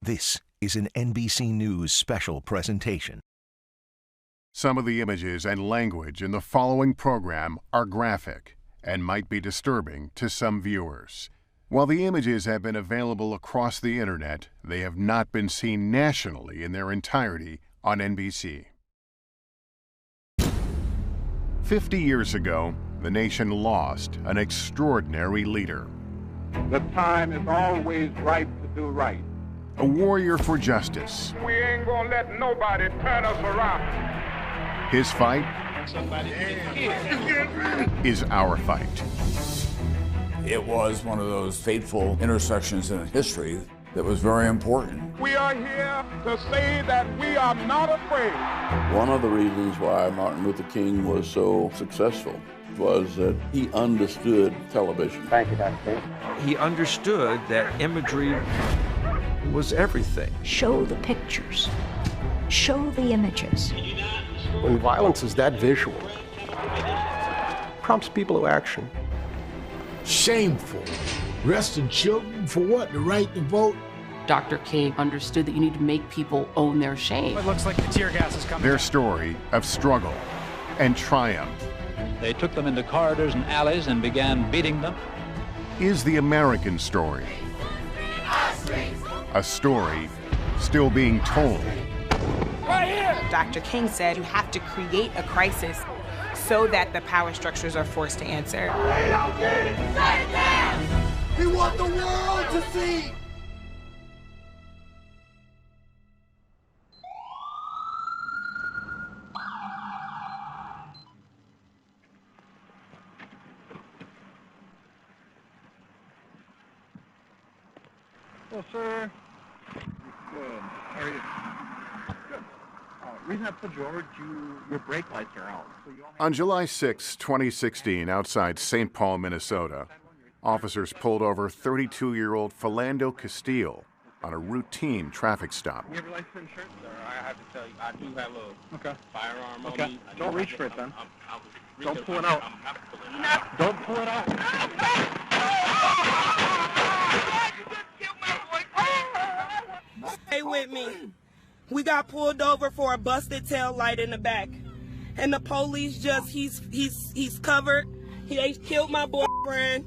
This is an NBC News special presentation. Some of the images and language in the following program are graphic and might be disturbing to some viewers. While the images have been available across the internet, they have not been seen nationally in their entirety on NBC. 50 years ago, the nation lost an extraordinary leader. The time is always ripe to do right. A warrior for justice. We ain't gonna let nobody turn us around. His fight is our fight. It was one of those fateful intersections in history that was very important. We are here to say that we are not afraid. One of the reasons why Martin Luther King was so successful was that he understood television. Thank you, Dr. King. He understood that imagery was everything. Show the pictures. Show the images. When violence is that visual, prompts people to action. Shameful. Arresting children for what? The right to vote? Dr. King understood that you need to make people own their shame. It looks like the tear gas is coming. Their story of struggle and triumph. They took them into corridors and alleys and began beating them. Is the American story. A story still being told. Right here! Dr. King said you have to create a crisis so that the power structures are forced to answer. They don't get it! Say it now! We want the world to see! Well, sir. Good. How are you? Good. Reason I pulled you over, your brake lights are out. So you only... On July 6, 2016, outside St. Paul, Minnesota, officers pulled over 32-year-old Philando Castile on a routine traffic stop. You have your license and insurance? Sir, I have to tell you, I do have a firearm on me. Don't reach for it then. Don't pull it out. Don't pull it out. Stay with me. We got pulled over for a busted tail light in the back. And the police he's covered. He killed my boyfriend.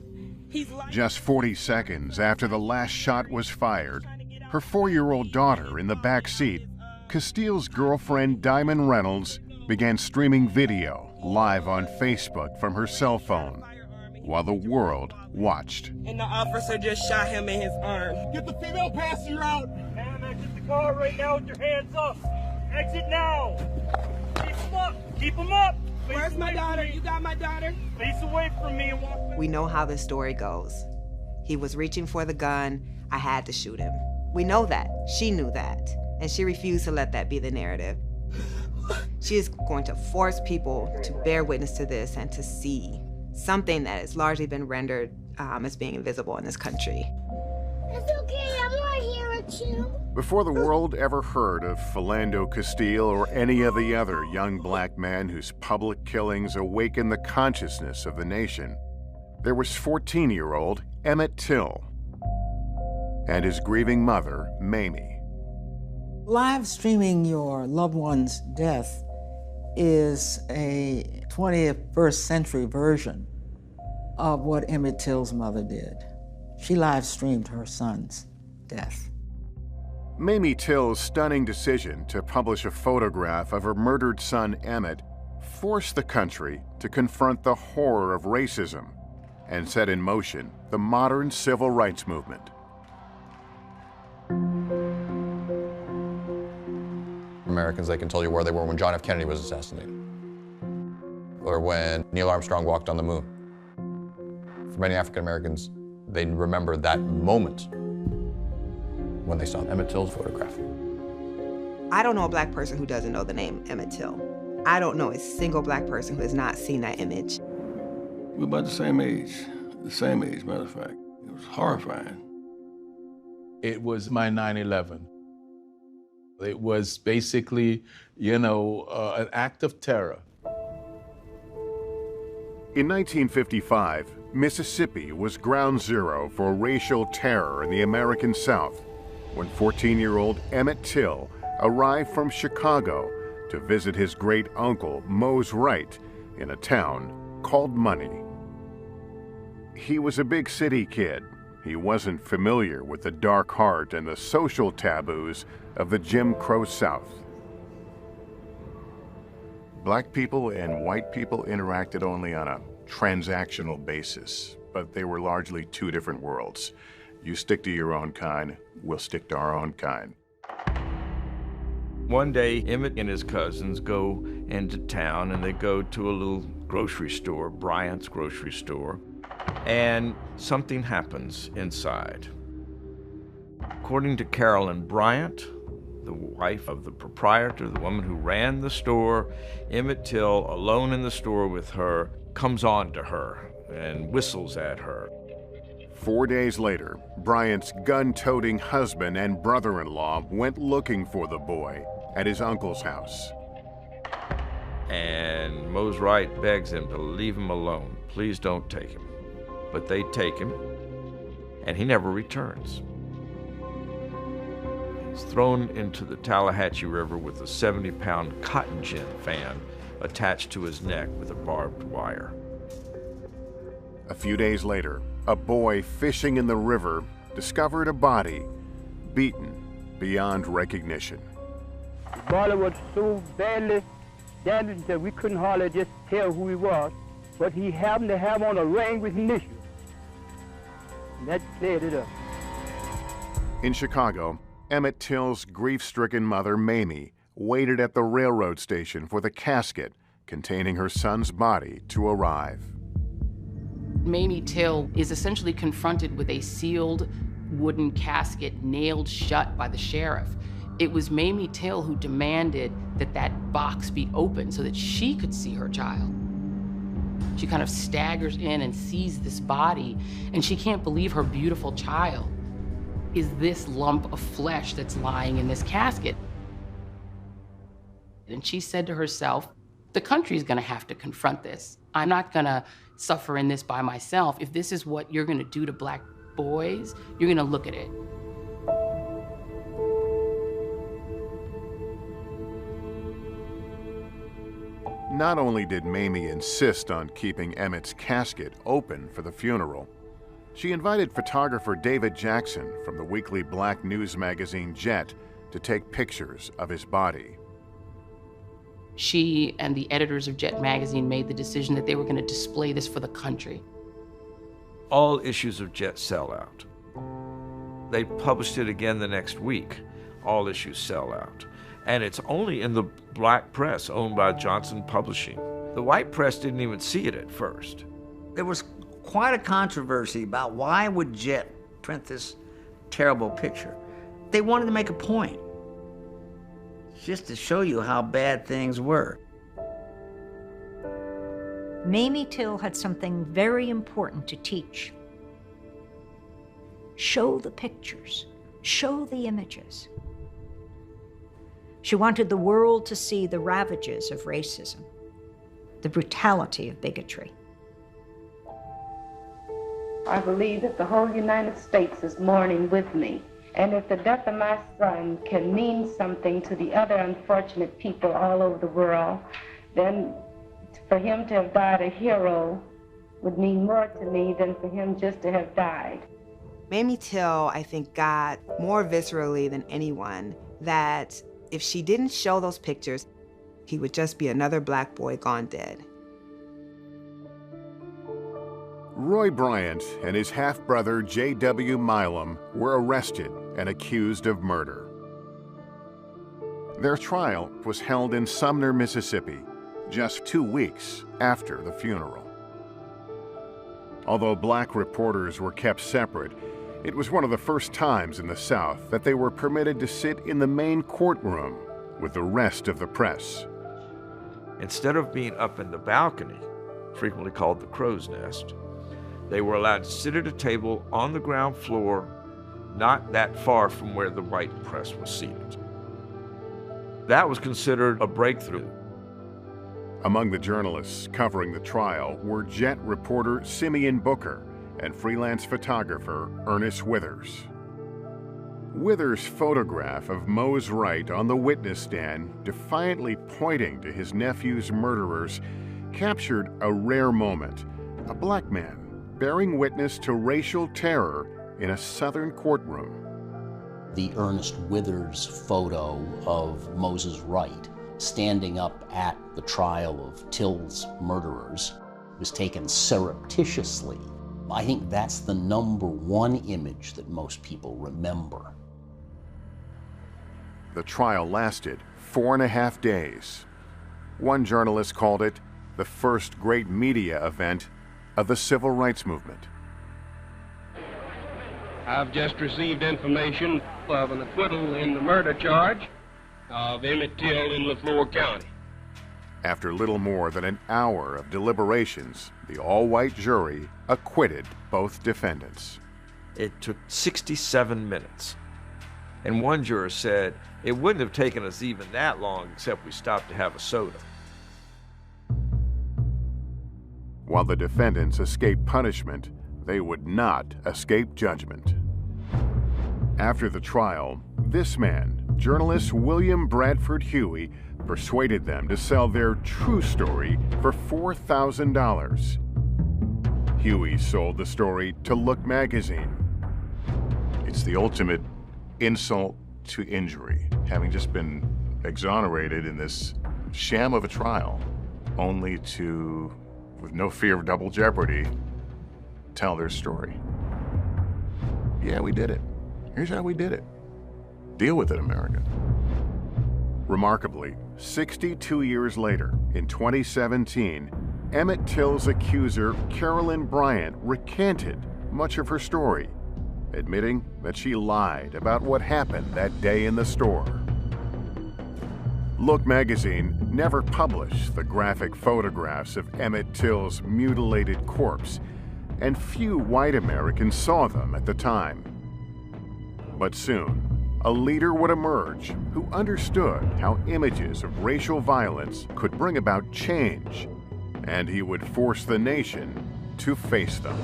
Just 40 seconds after the last shot was fired, her 4-year-old daughter in the back seat, Castile's girlfriend Diamond Reynolds began streaming video live on Facebook from her cell phone while the world watched. And the officer just shot him in his arm. Get the female passenger out! Ma'am, exit the car right now with your hands up. Exit now. Keep them up. Keep them up. Where's my daughter? You got my daughter? Face away from me and walk back. We know how this story goes. He was reaching for the gun. I had to shoot him. We know that. She knew that. And she refused to let that be the narrative. She is going to force people to bear witness to this and to see something that has largely been rendered as being invisible in this country. It's okay, I'm right here with you. Before the world ever heard of Philando Castile or any of the other young black men whose public killings awakened the consciousness of the nation, there was 14-year-old Emmett Till and his grieving mother, Mamie. Live streaming your loved one's death is a 21st century version of what Emmett Till's mother did. She live streamed her son's death. Mamie Till's stunning decision to publish a photograph of her murdered son Emmett forced the country to confront the horror of racism and set in motion the modern civil rights movement. Americans, they can tell you where they were when John F. Kennedy was assassinated, or when Neil Armstrong walked on the moon. For many African Americans, they remember that moment when they saw Emmett Till's photograph. I don't know a black person who doesn't know the name Emmett Till. I don't know a single black person who has not seen that image. We're about the same age, matter of fact. It was horrifying. It was my 9/11. It was basically, an act of terror. In 1955, Mississippi was ground zero for racial terror in the American South. when 14-year-old Emmett Till arrived from Chicago to visit his great-uncle, Mose Wright, in a town called Money. He was a big city kid. He wasn't familiar with the dark heart and the social taboos of the Jim Crow South. Black people and white people interacted only on a transactional basis, but they were largely two different worlds. You stick to your own kind, we'll stick to our own kind. One day, Emmett and his cousins go into town and they go to a little grocery store, Bryant's grocery store, and something happens inside. According to Carolyn Bryant, the wife of the proprietor, the woman who ran the store, Emmett Till, alone in the store with her, comes on to her and whistles at her. 4 days later, Bryant's gun-toting husband and brother-in-law went looking for the boy at his uncle's house. And Mose Wright begs them to leave him alone. Please don't take him. But they take him, and he never returns. He's thrown into the Tallahatchie River with a 70-pound cotton gin fan attached to his neck with a barbed wire. A few days later, a boy fishing in the river discovered a body, beaten beyond recognition. The body was so badly damaged that we couldn't hardly just tell who he was, but he happened to have on a ring with initials. And that cleared it up. In Chicago, Emmett Till's grief-stricken mother, Mamie, waited at the railroad station for the casket containing her son's body to arrive. Mamie Till is essentially confronted with a sealed wooden casket nailed shut by the sheriff. It was Mamie Till who demanded that that box be opened so that she could see her child. She kind of staggers in and sees this body, and she can't believe her beautiful child is this lump of flesh that's lying in this casket. And she said to herself, the country's gonna have to confront this. I'm not gonna suffer in this by myself. If this is what you're gonna do to black boys, you're gonna look at it. Not only did Mamie insist on keeping Emmett's casket open for the funeral, she invited photographer David Jackson from the weekly black news magazine Jet to take pictures of his body. She and the editors of Jet magazine made the decision that they were going to display this for the country. All issues of Jet sell out. They published it again the next week. All issues sell out. And it's only in the black press owned by Johnson Publishing. The white press didn't even see it at first. There was quite a controversy about why would Jet print this terrible picture. They wanted to make a point, just to show you how bad things were. Mamie Till had something very important to teach. Show the pictures, show the images. She wanted the world to see the ravages of racism, the brutality of bigotry. I believe that the whole United States is mourning with me. And if the death of my son can mean something to the other unfortunate people all over the world, then for him to have died a hero would mean more to me than for him just to have died. Mamie Till, I think, got more viscerally than anyone that if she didn't show those pictures, he would just be another black boy gone dead. Roy Bryant and his half-brother J.W. Milam were arrested and accused of murder. Their trial was held in Sumner, Mississippi, just 2 weeks after the funeral. Although black reporters were kept separate, it was one of the first times in the South that they were permitted to sit in the main courtroom with the rest of the press. Instead of being up in the balcony, frequently called the crow's nest, they were allowed to sit at a table on the ground floor, not that far from where the white press was seated. That was considered a breakthrough. Among the journalists covering the trial were Jet reporter Simeon Booker and freelance photographer Ernest Withers. Withers' photograph of Mose Wright on the witness stand, defiantly pointing to his nephew's murderers, captured a rare moment. A black man bearing witness to racial terror in a Southern courtroom. The Ernest Withers photo of Moses Wright standing up at the trial of Till's murderers was taken surreptitiously. I think that's the #1 image that most people remember. The trial lasted 4.5 days. One journalist called it the first great media event of the civil rights movement. I've just received information of an acquittal in the murder charge of Emmett Till in Leflore County. After little more than an hour of deliberations, the all-white jury acquitted both defendants. It took 67 minutes. And one juror said, it wouldn't have taken us even that long except we stopped to have a soda. While the defendants escaped punishment, they would not escape judgment. After the trial, this man, journalist William Bradford Huey, persuaded them to sell their true story for $4,000. Huey sold the story to Look magazine. It's the ultimate insult to injury, having just been exonerated in this sham of a trial, only to, with no fear of double jeopardy, tell their story. Yeah, we did it. Here's how we did it. Deal with it, America. Remarkably, 62 years later, in 2017, Emmett Till's accuser, Carolyn Bryant, recanted much of her story, admitting that she lied about what happened that day in the store. Look magazine never published the graphic photographs of Emmett Till's mutilated corpse, and few white Americans saw them at the time. But soon, a leader would emerge who understood how images of racial violence could bring about change, and he would force the nation to face them.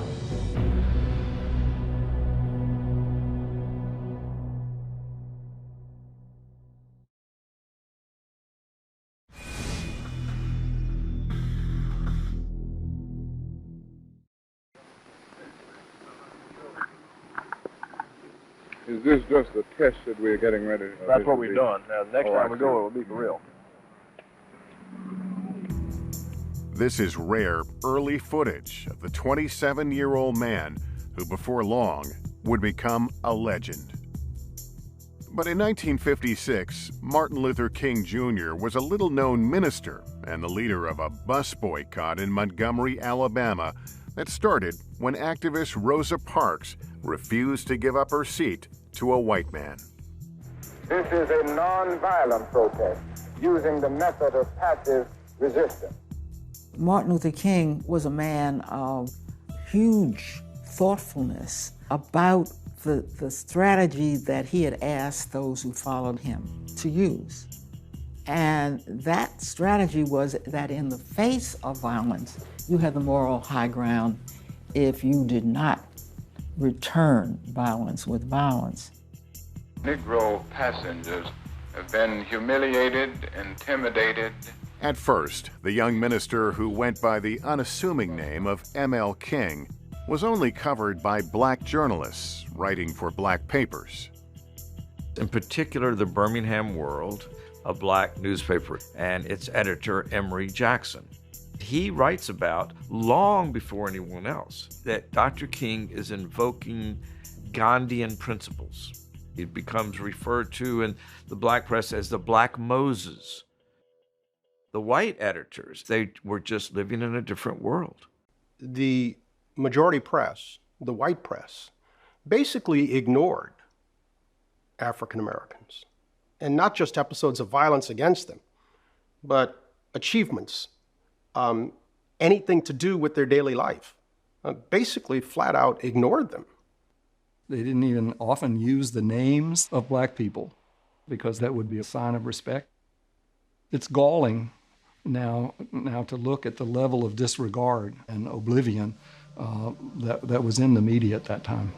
Is this just a test that we're getting ready? That's what we're doing. Now, next time we go, it will be for real. This is rare, early footage of the 27-year-old man who, before long, would become a legend. But in 1956, Martin Luther King Jr. was a little-known minister and the leader of a bus boycott in Montgomery, Alabama, that started when activist Rosa Parks refused to give up her seat to a white man. This is a non-violent protest using the method of passive resistance. Martin Luther King was a man of huge thoughtfulness about the strategy that he had asked those who followed him to use. And that strategy was that in the face of violence, you had the moral high ground if you did not return violence with violence. Negro passengers have been humiliated, intimidated. At first, the young minister who went by the unassuming name of M.L. King was only covered by black journalists writing for black papers. In particular, the Birmingham World, a black newspaper, and its editor, Emory Jackson. He writes about, long before anyone else, that Dr. King is invoking Gandhian principles. It becomes referred to in the black press as the Black Moses. The white editors, they were just living in a different world. The majority press, the white press, basically ignored African Americans. And not just episodes of violence against them, but achievements, anything to do with their daily life. Basically, flat out ignored them. They didn't even often use the names of black people because that would be a sign of respect. It's galling now to look at the level of disregard and oblivion that was in the media at that time.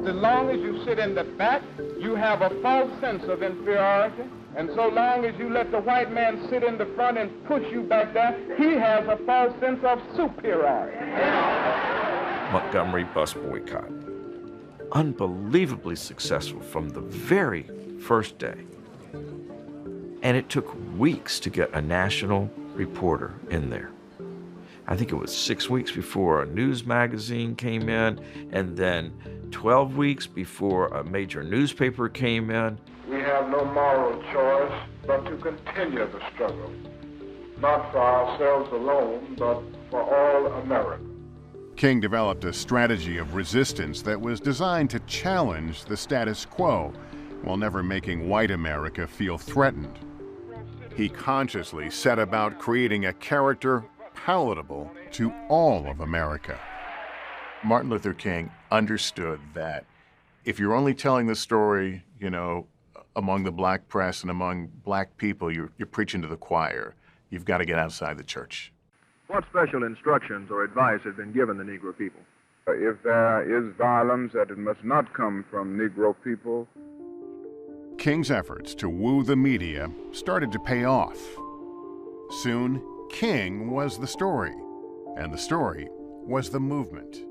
as long as you sit in the back, you have a false sense of inferiority. And so long as you let the white man sit in the front and push you back there, he has a false sense of superiority. Montgomery bus boycott. Unbelievably successful from the very first day. And it took weeks to get a national reporter in there. I think it was 6 weeks before a news magazine came in, and then 12 weeks before a major newspaper came in. We have no moral choice but to continue the struggle, not for ourselves alone, but for all America. King developed a strategy of resistance that was designed to challenge the status quo while never making white America feel threatened. He consciously set about creating a character palatable to all of America. Martin Luther King understood that if you're only telling the story, among the black press and among black people, you're preaching to the choir. You've got to get outside the church. What special instructions or advice had been given the Negro people? If there is violence, that it must not come from Negro people. King's efforts to woo the media started to pay off. Soon, King was the story, and the story was the movement.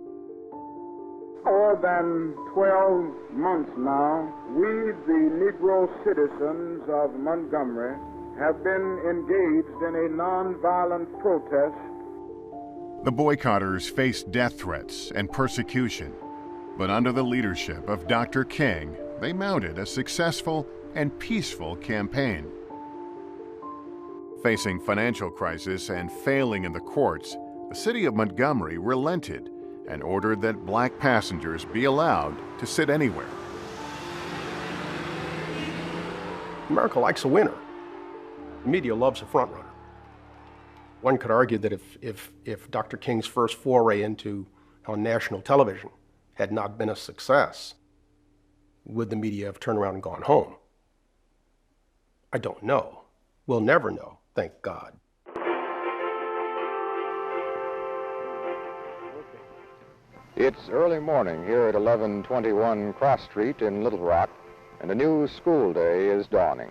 More than 12 months now, we, the Negro citizens of Montgomery, have been engaged in a nonviolent protest. The boycotters faced death threats and persecution, but under the leadership of Dr. King, they mounted a successful and peaceful campaign. Facing financial crisis and failing in the courts, the city of Montgomery relented and ordered that black passengers be allowed to sit anywhere. America likes a winner. The media loves a frontrunner. One could argue that if Dr. King's first foray on national television had not been a success, would the media have turned around and gone home? I don't know. We'll never know, thank God. It's early morning here at 1121 Cross Street in Little Rock, and a new school day is dawning.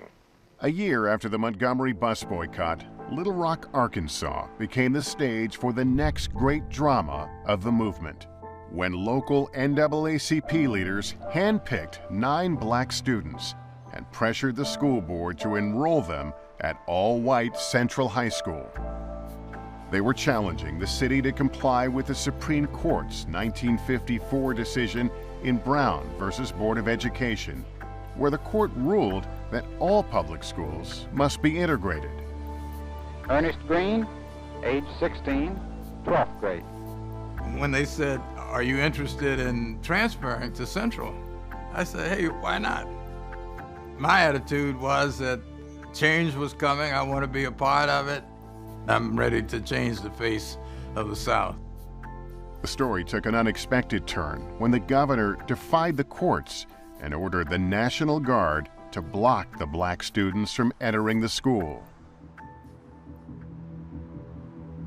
A year after the Montgomery bus boycott, Little Rock, Arkansas became the stage for the next great drama of the movement, when local NAACP leaders handpicked 9 black students and pressured the school board to enroll them at all-white Central High School. They were challenging the city to comply with the Supreme Court's 1954 decision in Brown versus Board of Education, where the court ruled that all public schools must be integrated. Ernest Green, age 16, 12th grade. When they said, "Are you interested in transferring to Central?" I said, "Hey, why not?" My attitude was that change was coming. I want to be a part of it. I'm ready to change the face of the South. The story took an unexpected turn when the governor defied the courts and ordered the National Guard to block the black students from entering the school.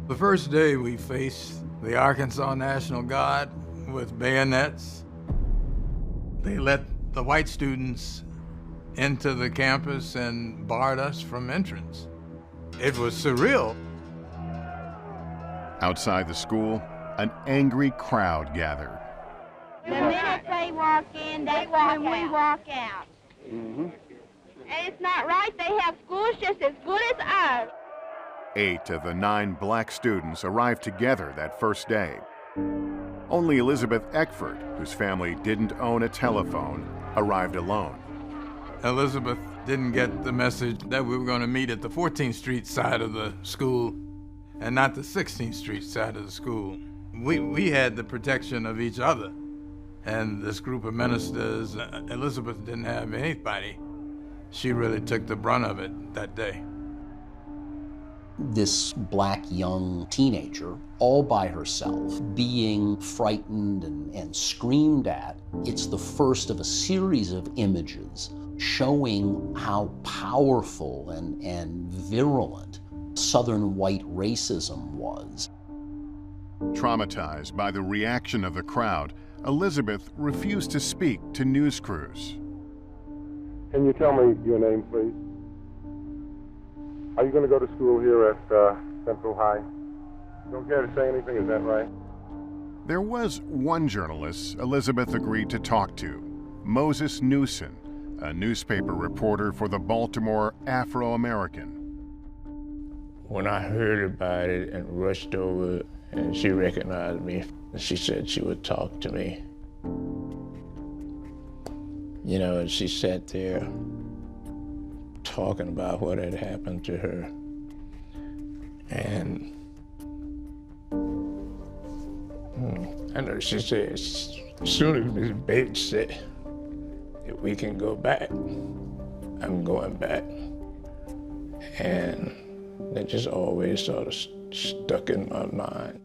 The first day we faced the Arkansas National Guard with bayonets. They let the white students into the campus and barred us from entrance. It was surreal. Outside the school, an angry crowd gathered. The minute they walk in, that's when we walk out. And it's not right. They have schools just as good as ours. 8 of the 9 black students arrived together that first day. Only Elizabeth Eckford, whose family didn't own a telephone, arrived alone. Elizabeth didn't get the message that we were going to meet at the 14th Street side of the school and not the 16th Street side of the school. We had the protection of each other. And this group of ministers, Elizabeth didn't have anybody. She really took the brunt of it that day. This black young teenager, all by herself, being frightened and screamed at. It's the first of a series of images showing how powerful and virulent Southern white racism was. Traumatized by the reaction of the crowd, Elizabeth refused to speak to news crews. Can you tell me your name, please? Are you going to go to school here at Central High? You don't care to say anything, is that right? There was one journalist Elizabeth agreed to talk to, Moses Newson, a newspaper reporter for the Baltimore Afro-American. When I heard about it and rushed over, and she recognized me, she said she would talk to me. You know, and she sat there talking about what had happened to her. And I know she said, as soon as Ms. Bates said that we can go back, I'm going back. And that just always sort of stuck in my mind,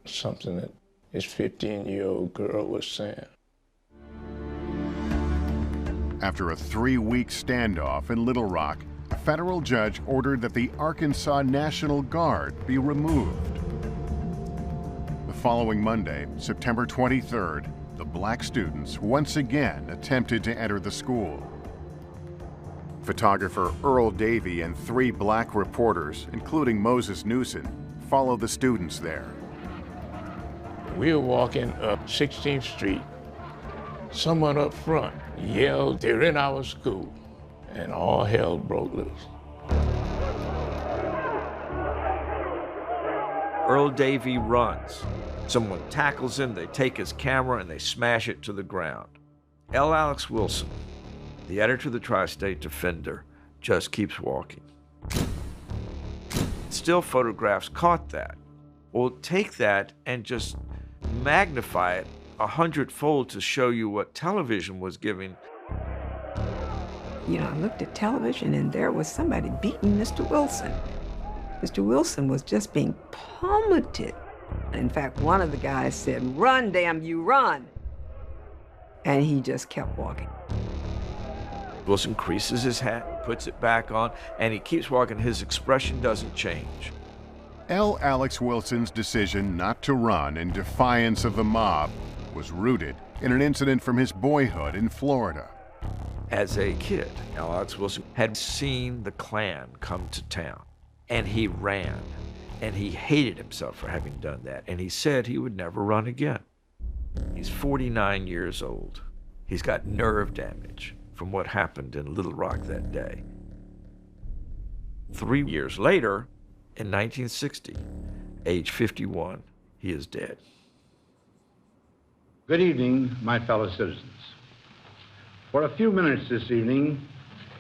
something that this 15-year-old girl was saying. After a 3-week standoff in Little Rock, a federal judge ordered that the Arkansas National Guard be removed. The following Monday, September 23rd, the black students once again attempted to enter the school. Photographer Earl Davey and 3 black reporters, including Moses Newson, followed the students there. We were walking up 16th Street. Someone up front yelled, "They're in our school," and all hell broke loose. Earl Davey runs. Someone tackles him, they take his camera, and they smash it to the ground. L. Alex Wilson, the editor of the Tri-State Defender, just keeps walking. Still photographs caught that. Well, take that and just magnify it 100-fold to show you what television was giving. You know, I looked at television and there was somebody beating Mr. Wilson. Mr. Wilson was just being pummeled. In fact, one of the guys said, "Run, damn you, run." And he just kept walking. Wilson creases his hat, puts it back on, and he keeps walking. His expression doesn't change. L. Alex Wilson's decision not to run in defiance of the mob was rooted in an incident from his boyhood in Florida. As a kid, L. Alex Wilson had seen the Klan come to town, and he ran, and he hated himself for having done that, and he said he would never run again. He's 49 years old. He's got nerve damage from what happened in Little Rock that day. 3 years later, in 1960, age 51, he is dead. Good evening, my fellow citizens. For a few minutes this evening,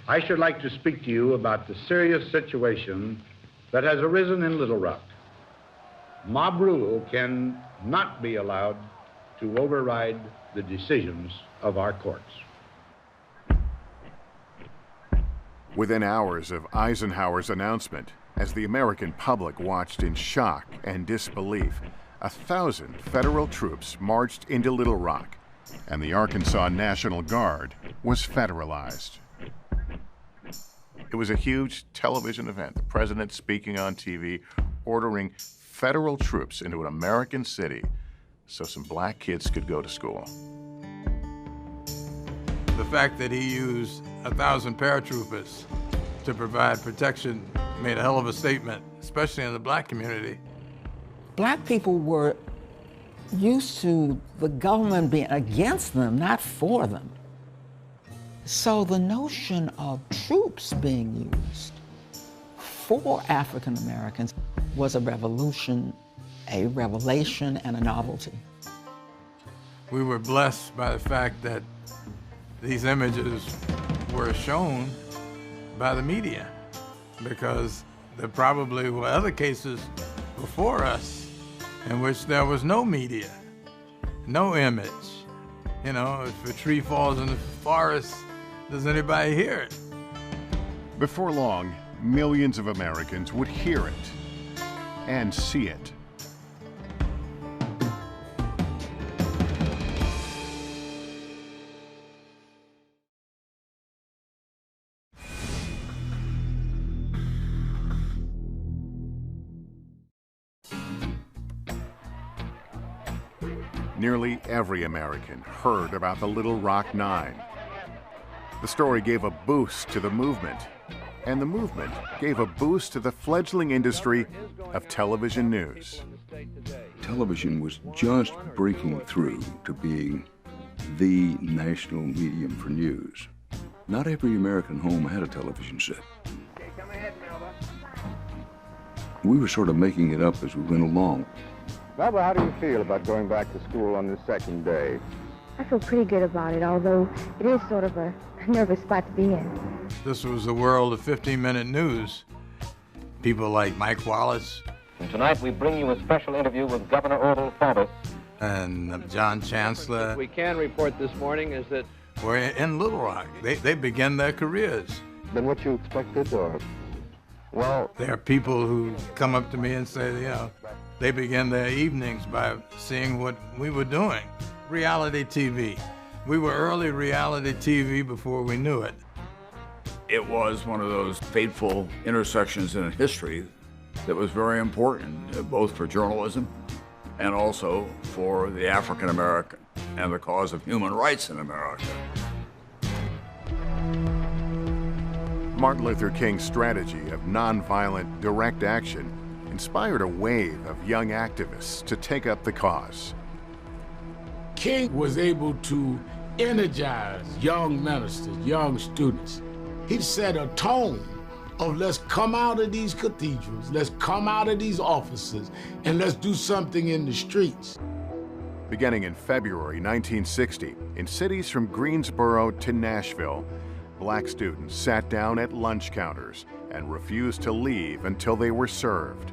I should like to speak to you about the serious situation that has arisen in Little Rock. Mob rule can not be allowed to override the decisions of our courts. Within hours of Eisenhower's announcement, as the American public watched in shock and disbelief, 1,000 federal troops marched into Little Rock, and the Arkansas National Guard was federalized. It was a huge television event, the president speaking on TV, ordering federal troops into an American city so some black kids could go to school. The fact that he used 1,000 paratroopers to provide protection made a hell of a statement, especially in the black community. Black people were used to the government being against them, not for them. So the notion of troops being used for African Americans was a revolution, a revelation, and a novelty. We were blessed by the fact that these images were shown by the media, because there probably were other cases before us in which there was no media, no image. You know, if a tree falls in the forest, does anybody hear it? Before long, millions of Americans would hear it and see it. nearly every American heard about the Little Rock Nine. The story gave a boost to the movement, and the movement gave a boost to the fledgling industry of television news. Television was just breaking through to being the national medium for news. Not every American home had a television set. We were sort of making it up as we went along. Melba, how do you feel about going back to school on this second day? I feel pretty good about it, although it is sort of a nervous spot to be in. This was the world of 15-minute news. People like Mike Wallace. And tonight we bring you a special interview with Governor Orville Faubus. And John Chancellor. What we can report this morning is that were in Little Rock. They began their careers. Than what you expected, or? Well, there are people who come up to me and say, you know, they began their evenings by seeing what we were doing. Reality TV. We were early reality TV before we knew it. It was one of those fateful intersections in history that was very important, both for journalism and also for the African American and the cause of human rights in America. Martin Luther King's strategy of nonviolent, direct action inspired a wave of young activists to take up the cause. King was able to energize young ministers, young students. He set a tone of let's come out of these cathedrals, let's come out of these offices, and let's do something in the streets. Beginning in February 1960, in cities from Greensboro to Nashville, black students sat down at lunch counters and refused to leave until they were served.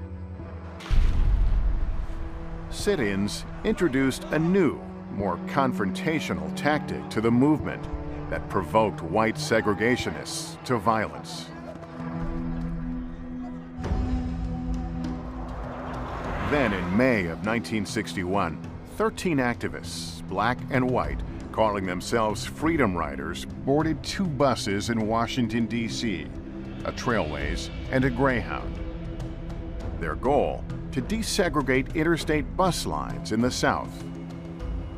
Sit-ins introduced a new, more confrontational tactic to the movement that provoked white segregationists to violence. Then in May of 1961, 13 activists, black and white, calling themselves Freedom Riders, boarded 2 buses in Washington, D.C., a Trailways and a Greyhound. Their goal, to desegregate interstate bus lines in the South.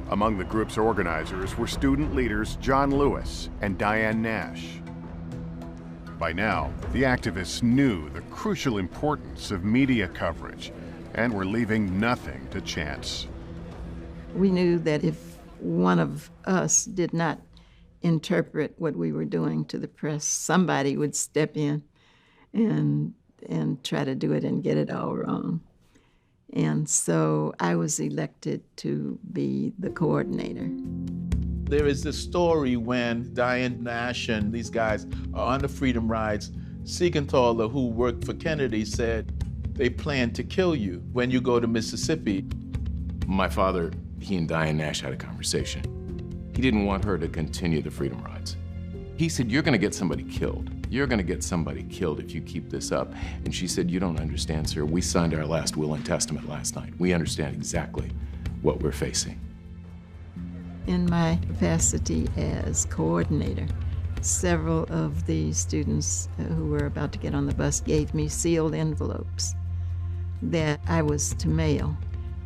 Among the group's organizers were student leaders John Lewis and Diane Nash. By now, the activists knew the crucial importance of media coverage and were leaving nothing to chance. We knew that if one of us did not interpret what we were doing to the press, somebody would step in and try to do it and get it all wrong. And so I was elected to be the coordinator. There is this story when Diane Nash and these guys are on the Freedom Rides. Siegenthaler, who worked for Kennedy, said, they plan to kill you when you go to Mississippi. My father, he and Diane Nash had a conversation. He didn't want her to continue the Freedom Rides. He said, you're gonna get somebody killed. You're gonna get somebody killed if you keep this up. And she said, you don't understand, sir. We signed our last will and testament last night. We understand exactly what we're facing. In my capacity as coordinator, several of the students who were about to get on the bus gave me sealed envelopes that I was to mail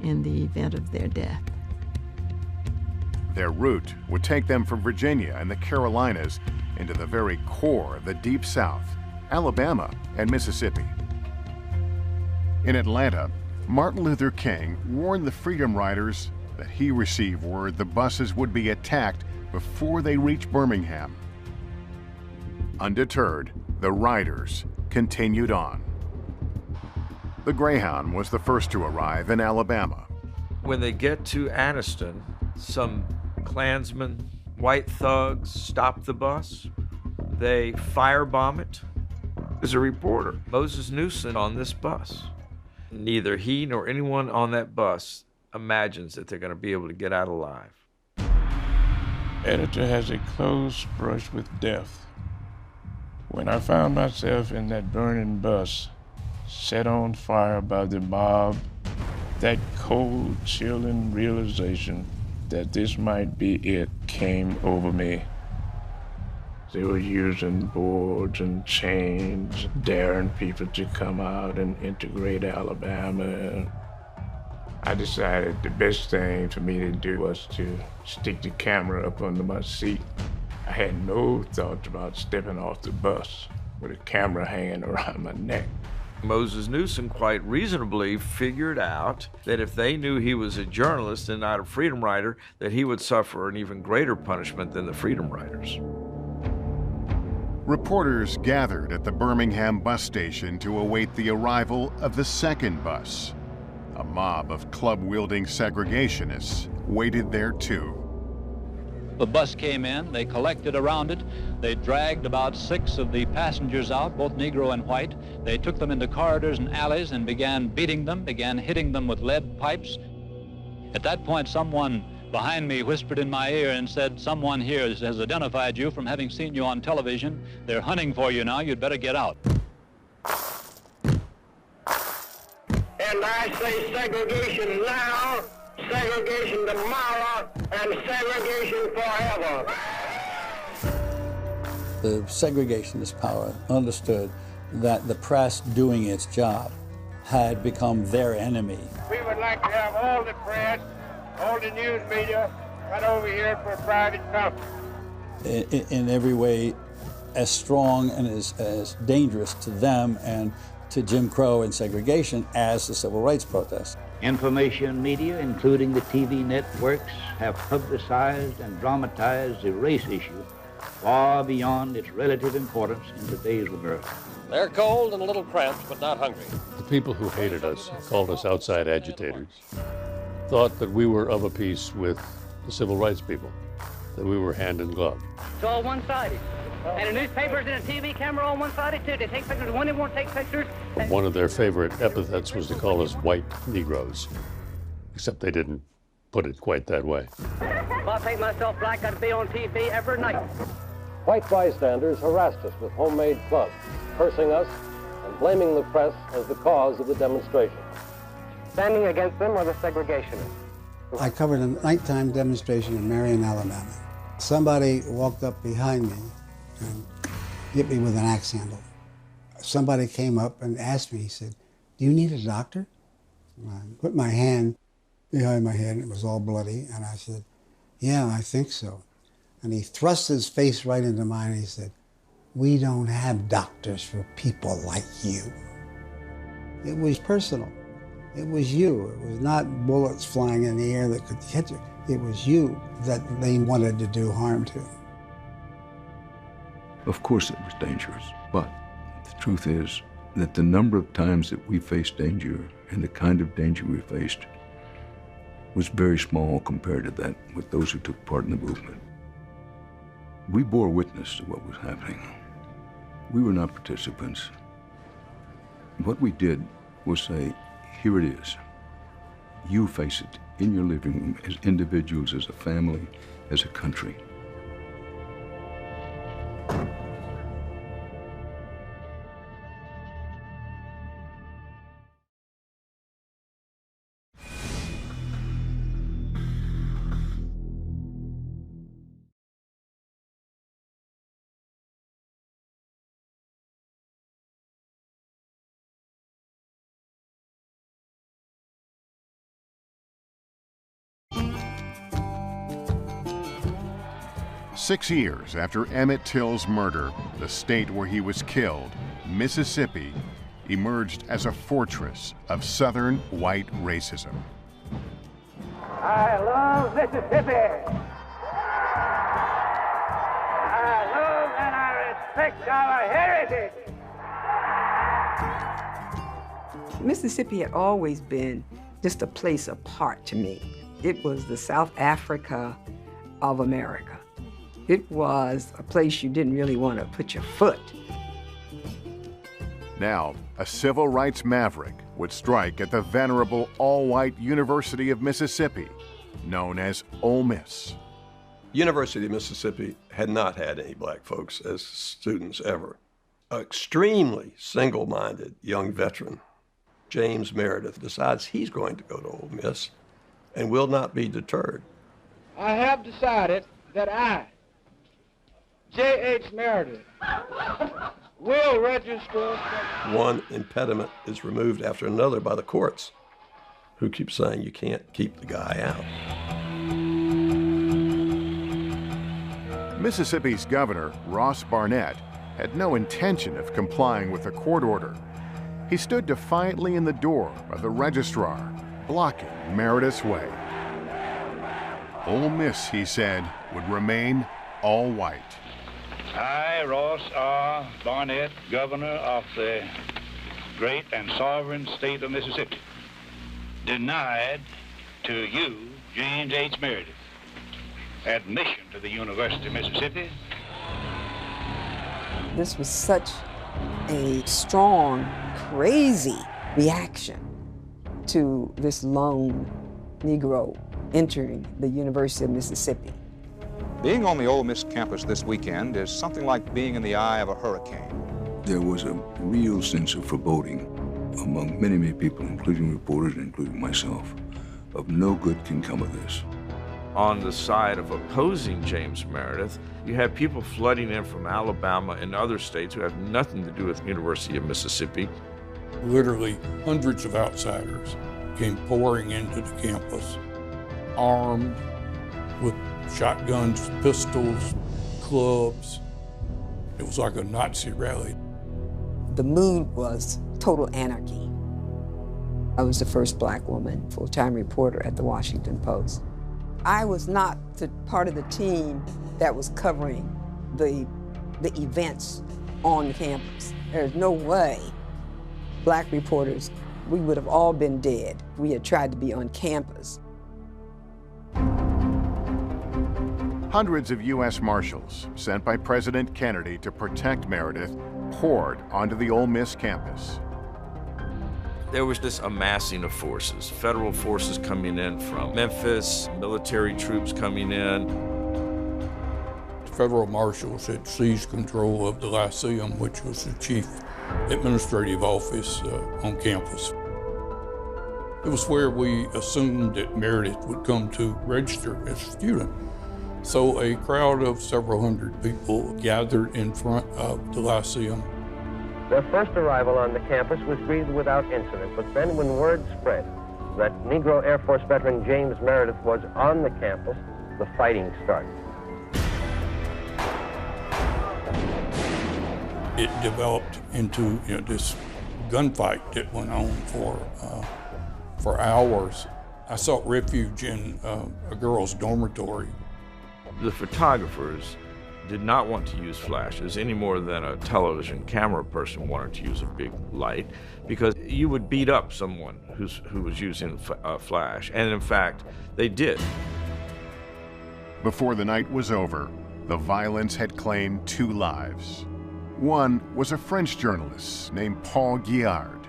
in the event of their death. Their route would take them from Virginia and the Carolinas into the very core of the Deep South, Alabama and Mississippi. In Atlanta, Martin Luther King warned the Freedom Riders that he received word the buses would be attacked before they reached Birmingham. Undeterred, the riders continued on. The Greyhound was the first to arrive in Alabama. When they get to Anniston, some Klansmen, white thugs, stop the bus. They firebomb it. There's a reporter, Moses Newson, on this bus. Neither he nor anyone on that bus imagines that they're going to be able to get out alive. Editor has a close brush with death. When I found myself in that burning bus, set on fire by the mob, that cold, chilling realization that this might be it came over me. They were using boards and chains, daring people to come out and integrate Alabama. I decided the best thing for me to do was to stick the camera up under my seat. I had no thought about stepping off the bus with a camera hanging around my neck. Moses Newson quite reasonably figured out that if they knew he was a journalist and not a freedom rider, that he would suffer an even greater punishment than the freedom riders. Reporters gathered at the Birmingham bus station to await the arrival of the second bus. A mob of club-wielding segregationists waited there too. The bus came in, they collected around it, they dragged about 6 of the passengers out, both Negro and white. They took them into corridors and alleys and began beating them, began hitting them with lead pipes. At that point, someone behind me whispered in my ear and said, "Someone here has identified you from having seen you on television. They're hunting for you now, you'd better get out." And I say segregation now, segregation tomorrow, and segregation forever. The segregationist power understood that the press doing its job had become their enemy. We would like to have all the press, all the news media, right over here for private company. In every way, as strong and as dangerous to them and to Jim Crow and segregation as the civil rights protest. Information media, including the TV networks, have publicized and dramatized the race issue far beyond its relative importance in today's America. They're cold and a little cramped, but not hungry. The people who hated us, called us outside agitators, thought that we were of a piece with the civil rights people, that we were hand in glove. It's all one-sided. And the newspapers and the TV camera all one-sided too. They take pictures when they won't take pictures. One of their favorite epithets was to call us white Negroes, except they didn't put it quite that way. If I paint myself black, I'd be on TV every night. White bystanders harassed us with homemade clubs, cursing us and blaming the press as the cause of the demonstration. Standing against them were the segregationists. I covered a nighttime demonstration in Marion, Alabama. Somebody walked up behind me and hit me with an axe handle. Somebody came up and asked me, he said, "Do you need a doctor?" And I put my hand behind my head, and it was all bloody, and I said, "Yeah, I think so." And he thrust his face right into mine, and he said, "We don't have doctors for people like you." It was personal. It was you. It was not bullets flying in the air that could hit you. It was you that they wanted to do harm to. Of course it was dangerous, but the truth is that the number of times that we faced danger and the kind of danger we faced was very small compared to that with those who took part in the movement. We bore witness to what was happening. We were not participants. What we did was say, here it is. You face it in your living room as individuals, as a family, as a country. Six years after Emmett Till's murder, the state where he was killed, Mississippi, emerged as a fortress of Southern white racism. I love Mississippi. I love and I respect our heritage. Mississippi had always been just a place apart to me. It was the South Africa of America. It was a place you didn't really want to put your foot. Now, a civil rights maverick would strike at the venerable all-white University of Mississippi, known as Ole Miss. University of Mississippi had not had any black folks as students ever. An extremely single-minded young veteran, James Meredith, decides he's going to go to Ole Miss and will not be deterred. I have decided that I, J.H. Meredith, will register. One impediment is removed after another by the courts. who keeps saying you can't keep the guy out. Mississippi's governor, Ross Barnett, had no intention of complying with the court order. He stood defiantly in the door of the registrar, blocking Meredith's way. Ole Miss, he said, would remain all white. I, Ross R. Barnett, governor of the great and sovereign state of Mississippi, denied to you, James H. Meredith, admission to the University of Mississippi. This was such a strong, crazy reaction to this lone Negro entering the University of Mississippi. Being on the Ole Miss campus this weekend is something like being in the eye of a hurricane. There was a real sense of foreboding among many, many people, including reporters, including myself, of no good can come of this. On the side of opposing James Meredith, you had people flooding in from Alabama and other states who have nothing to do with the University of Mississippi. Literally hundreds of outsiders came pouring into the campus, armed with shotguns, pistols, clubs. It was like a Nazi rally. The mood was total anarchy. I was the first black woman full-time reporter at the Washington Post. I was not part of the team that was covering the events on campus. There's no way black reporters, we would have all been dead if we had tried to be on campus. Hundreds of U.S. Marshals sent by President Kennedy to protect Meredith poured onto the Ole Miss campus. There was this amassing of forces, federal forces coming in from Memphis, military troops coming in. Federal marshals had seized control of the Lyceum, which was the chief administrative office on campus. It was where we assumed that Meredith would come to register as a student. So a crowd of several hundred people gathered in front of the Lyceum. Their first arrival on the campus was greeted without incident, but then when word spread that Negro Air Force veteran James Meredith was on the campus, the fighting started. It developed into this gunfight that went on for hours. I sought refuge in a girls' dormitory. The photographers did not want to use flashes any more than a television camera person wanted to use a big light, because you would beat up someone who was using a flash, and in fact, they did. Before the night was over, the violence had claimed 2 lives. One was a French journalist named Paul Guillard.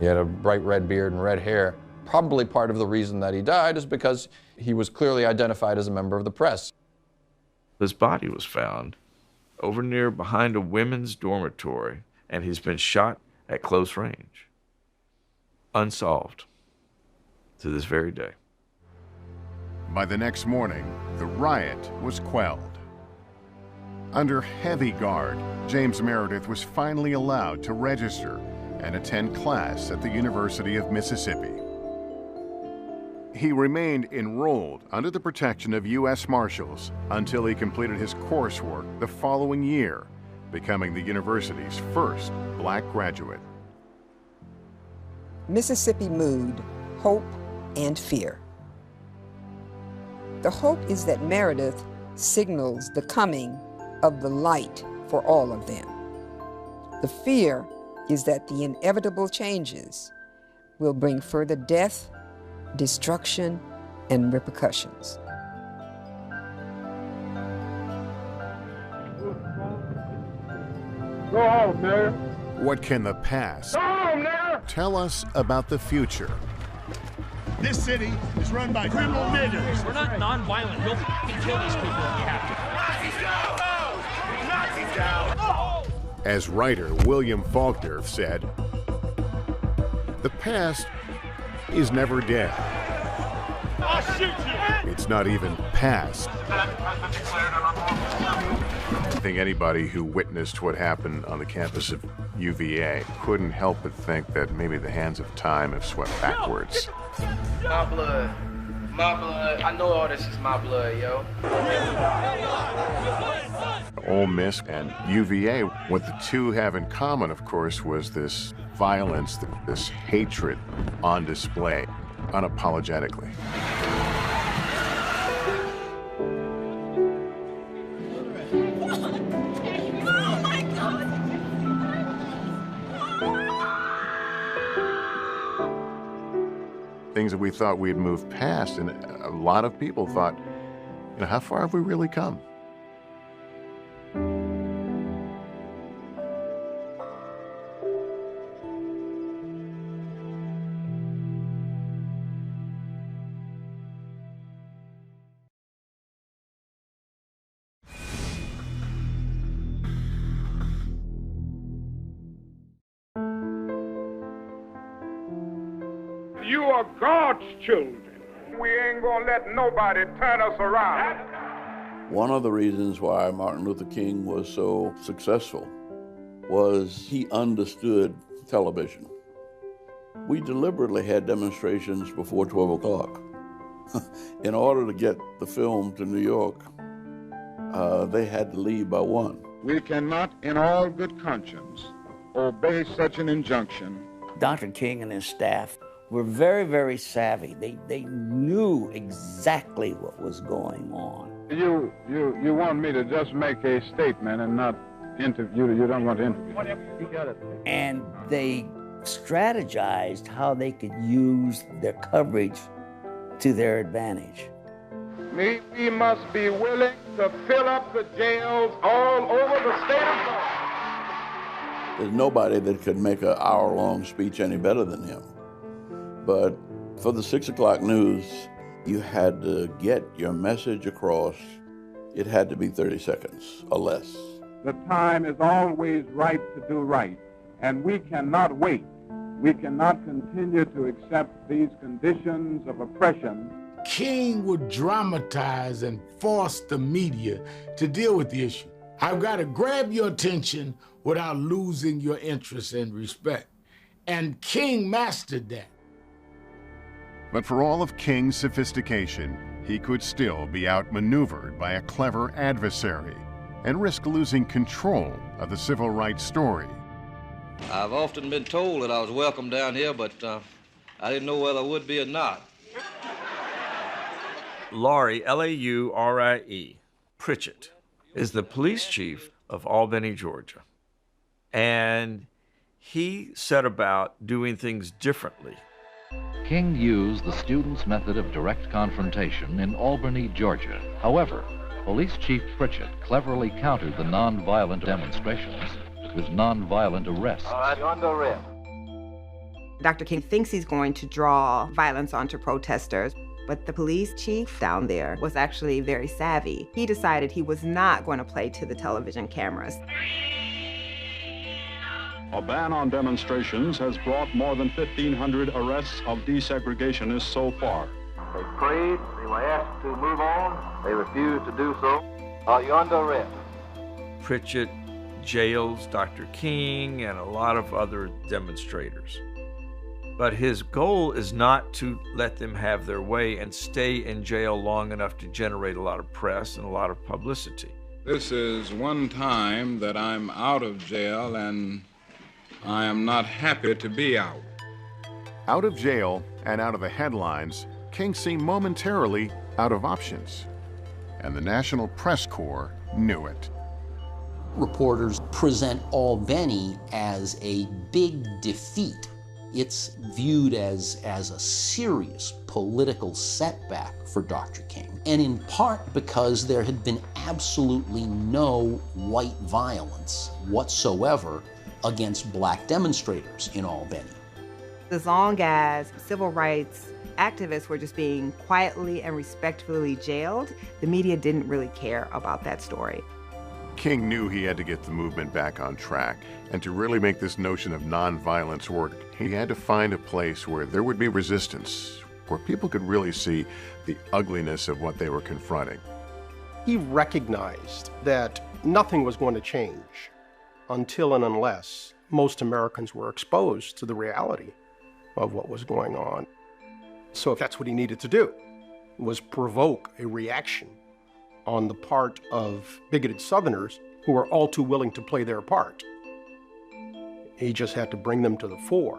He had a bright red beard and red hair. Probably part of the reason that he died is because he was clearly identified as a member of the press. His body was found over near behind a women's dormitory, and he's been shot at close range. Unsolved to this very day. By the next morning, the riot was quelled. Under heavy guard, James Meredith was finally allowed to register and attend class at the University of Mississippi. He remained enrolled under the protection of U.S. Marshals until he completed his coursework the following year, becoming the university's first black graduate. Mississippi mood, hope and fear. The hope is that Meredith signals the coming of the light for all of them. The fear is that the inevitable changes will bring further death, destruction, and repercussions. Go home, Mayor. What can the past Go home, Mayor. tell us about the future? This city is run by criminal niggers. We're not nonviolent. We'll f***ing kill these people if we have to. Nazis down! Nazis down! As writer William Faulkner said, the past is never dead. I'll shoot you! It's not even past. I think anybody who witnessed what happened on the campus of UVA couldn't help but think that maybe the hands of time have swept backwards. My blood. My blood. I know all this is my blood, yo. Ole Miss and UVA, what the two have in common, of course, was this violence, this hatred on display, unapologetically. Things that we thought we'd moved past, and a lot of people thought, you know, how far have we really come? You are God's children. We ain't gonna let nobody turn us around. One of the reasons why Martin Luther King was so successful was he understood television. We deliberately had demonstrations before 12 o'clock. In order to get the film to New York, they had to leave by 1. We cannot, in all good conscience, obey such an injunction. Dr. King and his staff were very, very savvy. They knew exactly what was going on. You want me to just make a statement and not interview? You don't want to interview. You got it. And they strategized how they could use their coverage to their advantage. We must be willing to fill up the jails all over the state of Florida. There's nobody that could make an hour-long speech any better than him. But for the 6 o'clock news, you had to get your message across. It had to be 30 seconds or less. The time is always right to do right, and we cannot wait. We cannot continue to accept these conditions of oppression. King would dramatize and force the media to deal with the issue. I've got to grab your attention without losing your interest and respect. And King mastered that. But for all of King's sophistication, he could still be outmaneuvered by a clever adversary and risk losing control of the civil rights story. I've often been told that I was welcome down here, but I didn't know whether I would be or not. Laurie, L-A-U-R-I-E, Pritchett, is the police chief of Albany, Georgia. And he set about doing things differently. King used the students' method of direct confrontation in Albany, Georgia. However, Police Chief Pritchett cleverly countered the nonviolent demonstrations with nonviolent arrests. All right, you're under arrest. Dr. King thinks he's going to draw violence onto protesters, but the police chief down there was actually very savvy. He decided he was not going to play to the television cameras. A ban on demonstrations has brought more than 1,500 arrests of desegregationists so far. They prayed, they were asked to move on, they refused to do so. You're under arrest. Pritchett jails Dr. King and a lot of other demonstrators. But his goal is not to let them have their way and stay in jail long enough to generate a lot of press and a lot of publicity. This is one time that I'm out of jail, and I am not happy to be out. Out of jail and out of the headlines, King seemed momentarily out of options. And the National Press Corps knew it. Reporters present Albany as a big defeat. It's viewed as a serious political setback for Dr. King, and in part because there had been absolutely no white violence whatsoever against black demonstrators in Albany. As long as civil rights activists were just being quietly and respectfully jailed, the media didn't really care about that story. King knew he had to get the movement back on track, and to really make this notion of nonviolence work, he had to find a place where there would be resistance, where people could really see the ugliness of what they were confronting. He recognized that nothing was going to change until and unless most Americans were exposed to the reality of what was going on. So if that's what he needed to do, was provoke a reaction on the part of bigoted Southerners who were all too willing to play their part. He just had to bring them to the fore.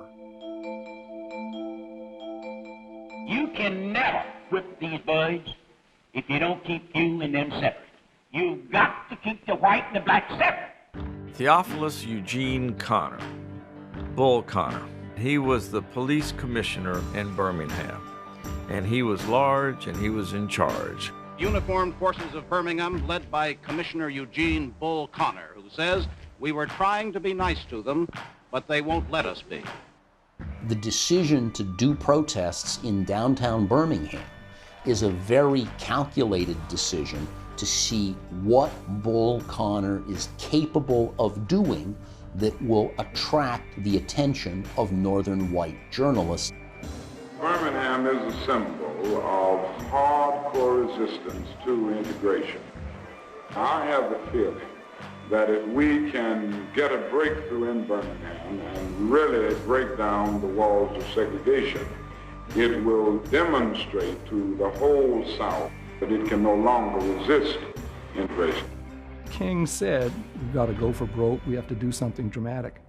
You can never whip these boys if you don't keep you and them separate. You've got to keep the white and the black separate. Theophilus Eugene Connor, Bull Connor. He was the police commissioner in Birmingham, and he was large and he was in charge. Uniformed Forces of Birmingham, led by Commissioner Eugene Bull Connor, who says, "We were trying to be nice to them, but they won't let us be." The decision to do protests in downtown Birmingham is a very calculated decision to see what Bull Connor is capable of doing that will attract the attention of northern white journalists. Birmingham is a symbol of hardcore resistance to integration. I have the feeling that if we can get a breakthrough in Birmingham and really break down the walls of segregation, it will demonstrate to the whole South that it can no longer resist integration. King said, we've got to go for broke, we have to do something dramatic.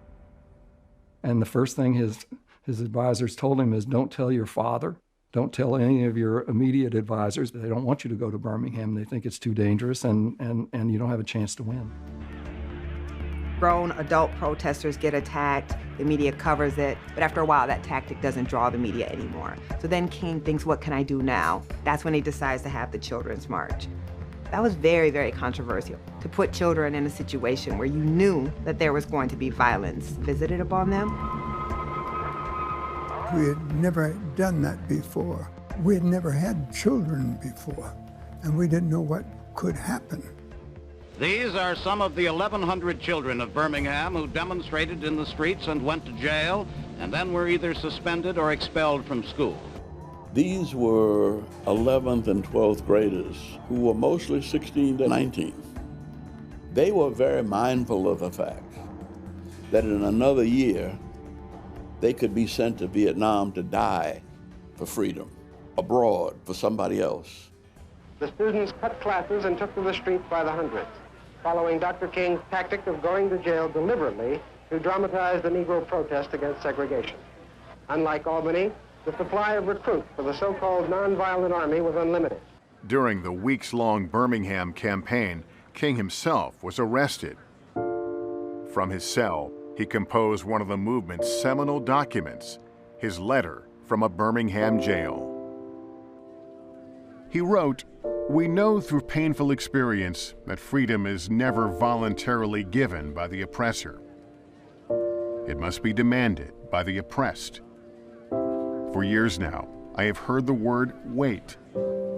And the first thing his advisors told him is, don't tell your father, don't tell any of your immediate advisors. They don't want you to go to Birmingham. They think it's too dangerous and you don't have a chance to win. Grown adult protesters get attacked, the media covers it, but after a while that tactic doesn't draw the media anymore. So then King thinks, what can I do now? That's when he decides to have the Children's March. That was very, very controversial, to put children in a situation where you knew that there was going to be violence visited upon them. We had never done that before. We had never had children before, and we didn't know what could happen. These are some of the 1,100 children of Birmingham who demonstrated in the streets and went to jail, and then were either suspended or expelled from school. These were 11th and 12th graders who were mostly 16 to 19. They were very mindful of the fact that in another year, they could be sent to Vietnam to die for freedom, abroad for somebody else. The students cut classes and took to the streets by the hundreds, following Dr. King's tactic of going to jail deliberately to dramatize the Negro protest against segregation. Unlike Albany, the supply of recruits for the so-called nonviolent army was unlimited. During the weeks-long Birmingham campaign, King himself was arrested. From his cell, he composed one of the movement's seminal documents, his letter from a Birmingham jail. He wrote, "We know through painful experience that freedom is never voluntarily given by the oppressor. It must be demanded by the oppressed. For years now, I have heard the word wait.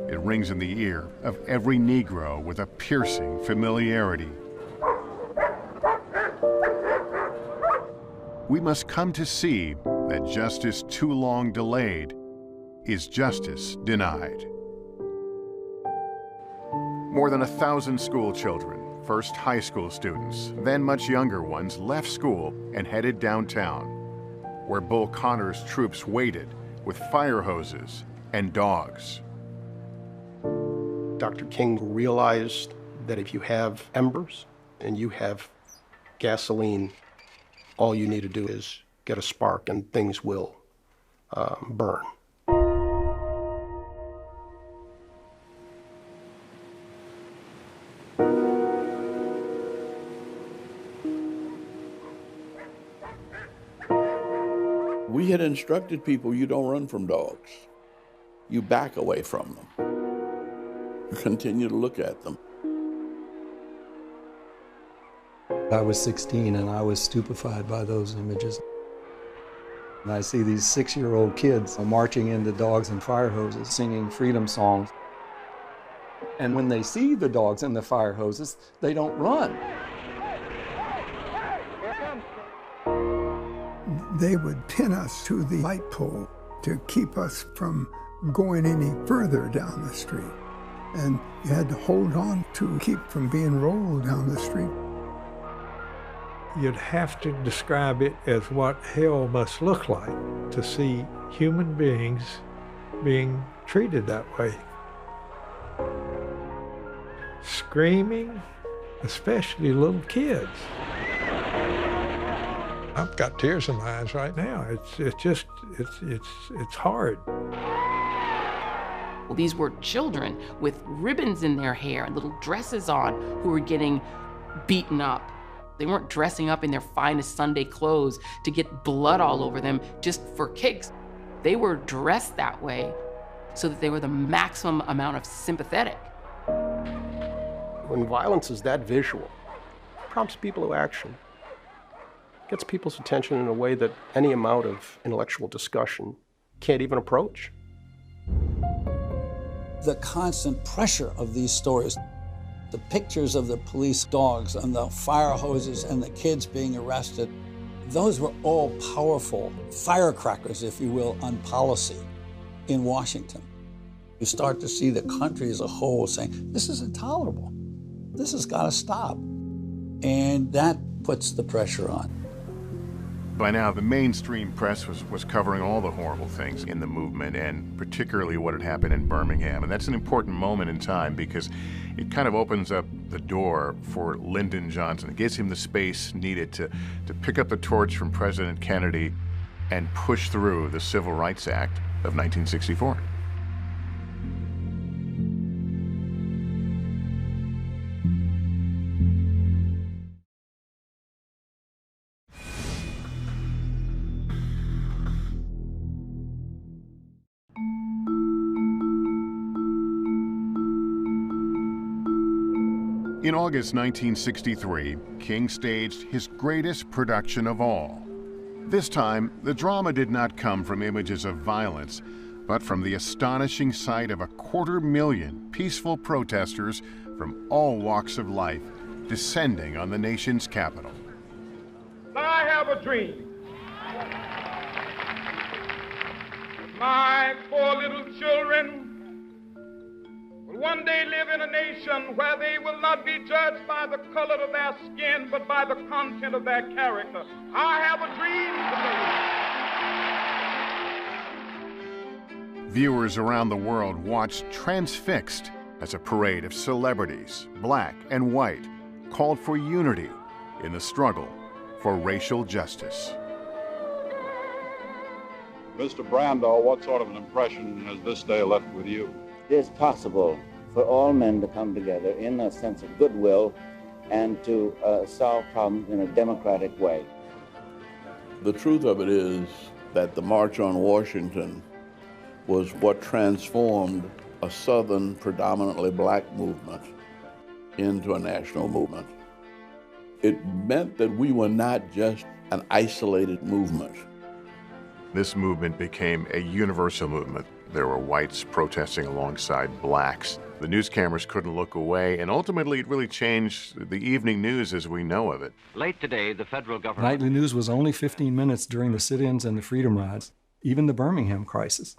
It rings in the ear of every Negro with a piercing familiarity. We must come to see that justice too long delayed is justice denied." More than 1,000 school children, first high school students, then much younger ones, left school and headed downtown, where Bull Connor's troops waited with fire hoses and dogs. Dr. King realized that if you have embers and you have gasoline, all you need to do is get a spark and things will burn. We had instructed people, you don't run from dogs. You back away from them. You continue to look at them. I was 16 and I was stupefied by those images. And I see these 6-year-old kids marching into dogs and fire hoses, singing freedom songs. And when they see the dogs and the fire hoses, they don't run. They would pin us to the light pole to keep us from going any further down the street. And you had to hold on to keep from being rolled down the street. You'd have to describe it as what hell must look like, to see human beings being treated that way. Screaming, especially little kids. I've got tears in my eyes right now. It's hard. Well, these were children with ribbons in their hair and little dresses on who were getting beaten up. They weren't dressing up in their finest Sunday clothes to get blood all over them just for kicks. They were dressed that way so that they were the maximum amount of sympathetic. When violence is that visual, it prompts people to action. It gets people's attention in a way that any amount of intellectual discussion can't even approach. The constant pressure of these stories, the pictures of the police dogs and the fire hoses and the kids being arrested, those were all powerful firecrackers, if you will, on policy in Washington. You start to see the country as a whole saying, this is intolerable. This has got to stop. And that puts the pressure on. By now, the mainstream press was covering all the horrible things in the movement, and particularly what had happened in Birmingham. And that's an important moment in time because it kind of opens up the door for Lyndon Johnson. It gives him the space needed to pick up the torch from President Kennedy and push through the Civil Rights Act of 1964. In August 1963, King staged his greatest production of all. This time, the drama did not come from images of violence, but from the astonishing sight of 250,000 peaceful protesters from all walks of life descending on the nation's capital. I have a dream. My 4 little children will one day live in a nation where they will not be judged by the color of their skin, but by the content of their character. I have a dream today. Viewers around the world watched transfixed as a parade of celebrities, black and white, called for unity in the struggle for racial justice. Mr. Brando, what sort of an impression has this day left with you? It is possible for all men to come together in a sense of goodwill and to solve problems in a democratic way. The truth of it is that the March on Washington was what transformed a Southern, predominantly black movement into a national movement. It meant that we were not just an isolated movement. This movement became a universal movement. There were whites protesting alongside blacks. The news cameras couldn't look away, and ultimately it really changed the evening news as we know of it. Late today, the federal government... Nightly news was only 15 minutes during the sit-ins and the freedom rides, even the Birmingham crisis.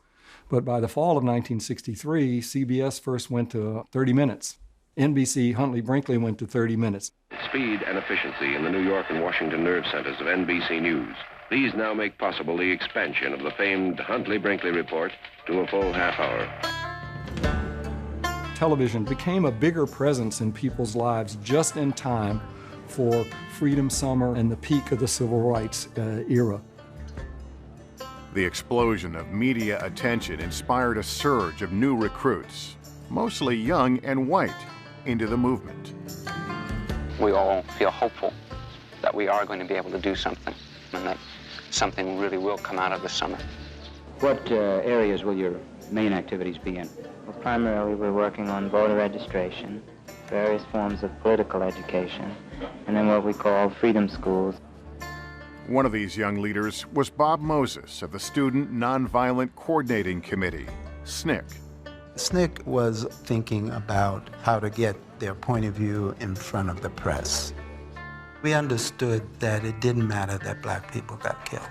But by the fall of 1963, CBS first went to 30 minutes. NBC Huntley Brinkley went to 30 minutes. Speed and efficiency in the New York and Washington nerve centers of NBC News. These now make possible the expansion of the famed Huntley Brinkley report to a full half hour. Television became a bigger presence in people's lives just in time for Freedom Summer and the peak of the Civil Rights era. The explosion of media attention inspired a surge of new recruits, mostly young and white, into the movement. We all feel hopeful that we are going to be able to do something, and that something really will come out of the summer. What areas will your main activities be in? Well, primarily we're working on voter registration, various forms of political education, and then what we call freedom schools. One of these young leaders was Bob Moses of the Student Nonviolent Coordinating Committee, SNCC. SNCC was thinking about how to get their point of view in front of the press. We understood that it didn't matter that black people got killed.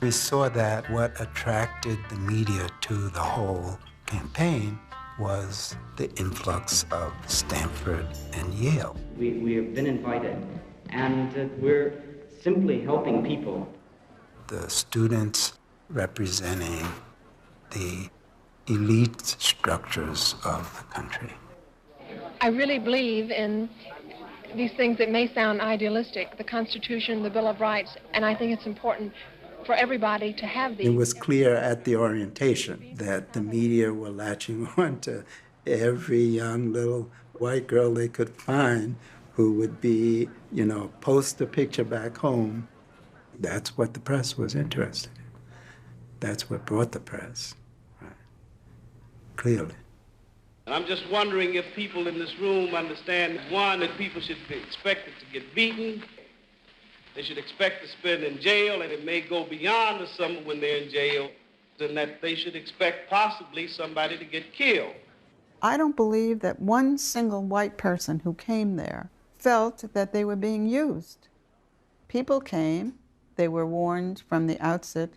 We saw that what attracted the media to the whole campaign was the influx of Stanford and Yale. We have been invited, and we're simply helping people. The students representing the elite structures of the country. I really believe in these things that may sound idealistic, the Constitution, the Bill of Rights, and I think it's important for everybody to have these. It was clear at the orientation that the media were latching on to every young little white girl they could find who would be, post a picture back home. That's what the press was interested in. That's what brought the press, right? Clearly. And I'm just wondering if people in this room understand, one, that people should be expected to get beaten, they should expect to spend in jail, and it may go beyond the summer when they're in jail, and that they should expect possibly somebody to get killed. I don't believe that one single white person who came there felt that they were being used. People came, they were warned from the outset,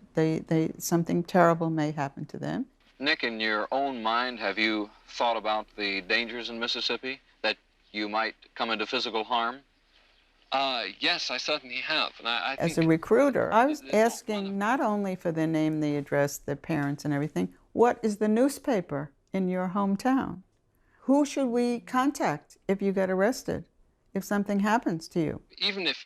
something terrible may happen to them. Nick, in your own mind, have you thought about the dangers in Mississippi, that you might come into physical harm? Yes, I certainly have. And I think as a recruiter, I was asking not only for their name, the address, their parents and everything, what is the newspaper in your hometown? Who should we contact if you get arrested, if something happens to you? Even if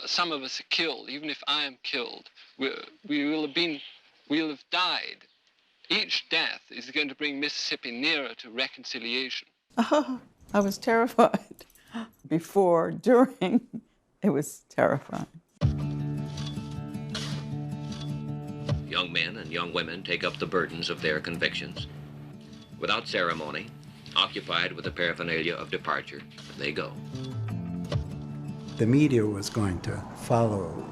some of us are killed, even if I am killed, we will have died. Each death is going to bring Mississippi nearer to reconciliation. Oh, I was terrified. Before, during, it was terrifying. Young men and young women take up the burdens of their convictions. Without ceremony, occupied with the paraphernalia of departure, they go. The media was going to follow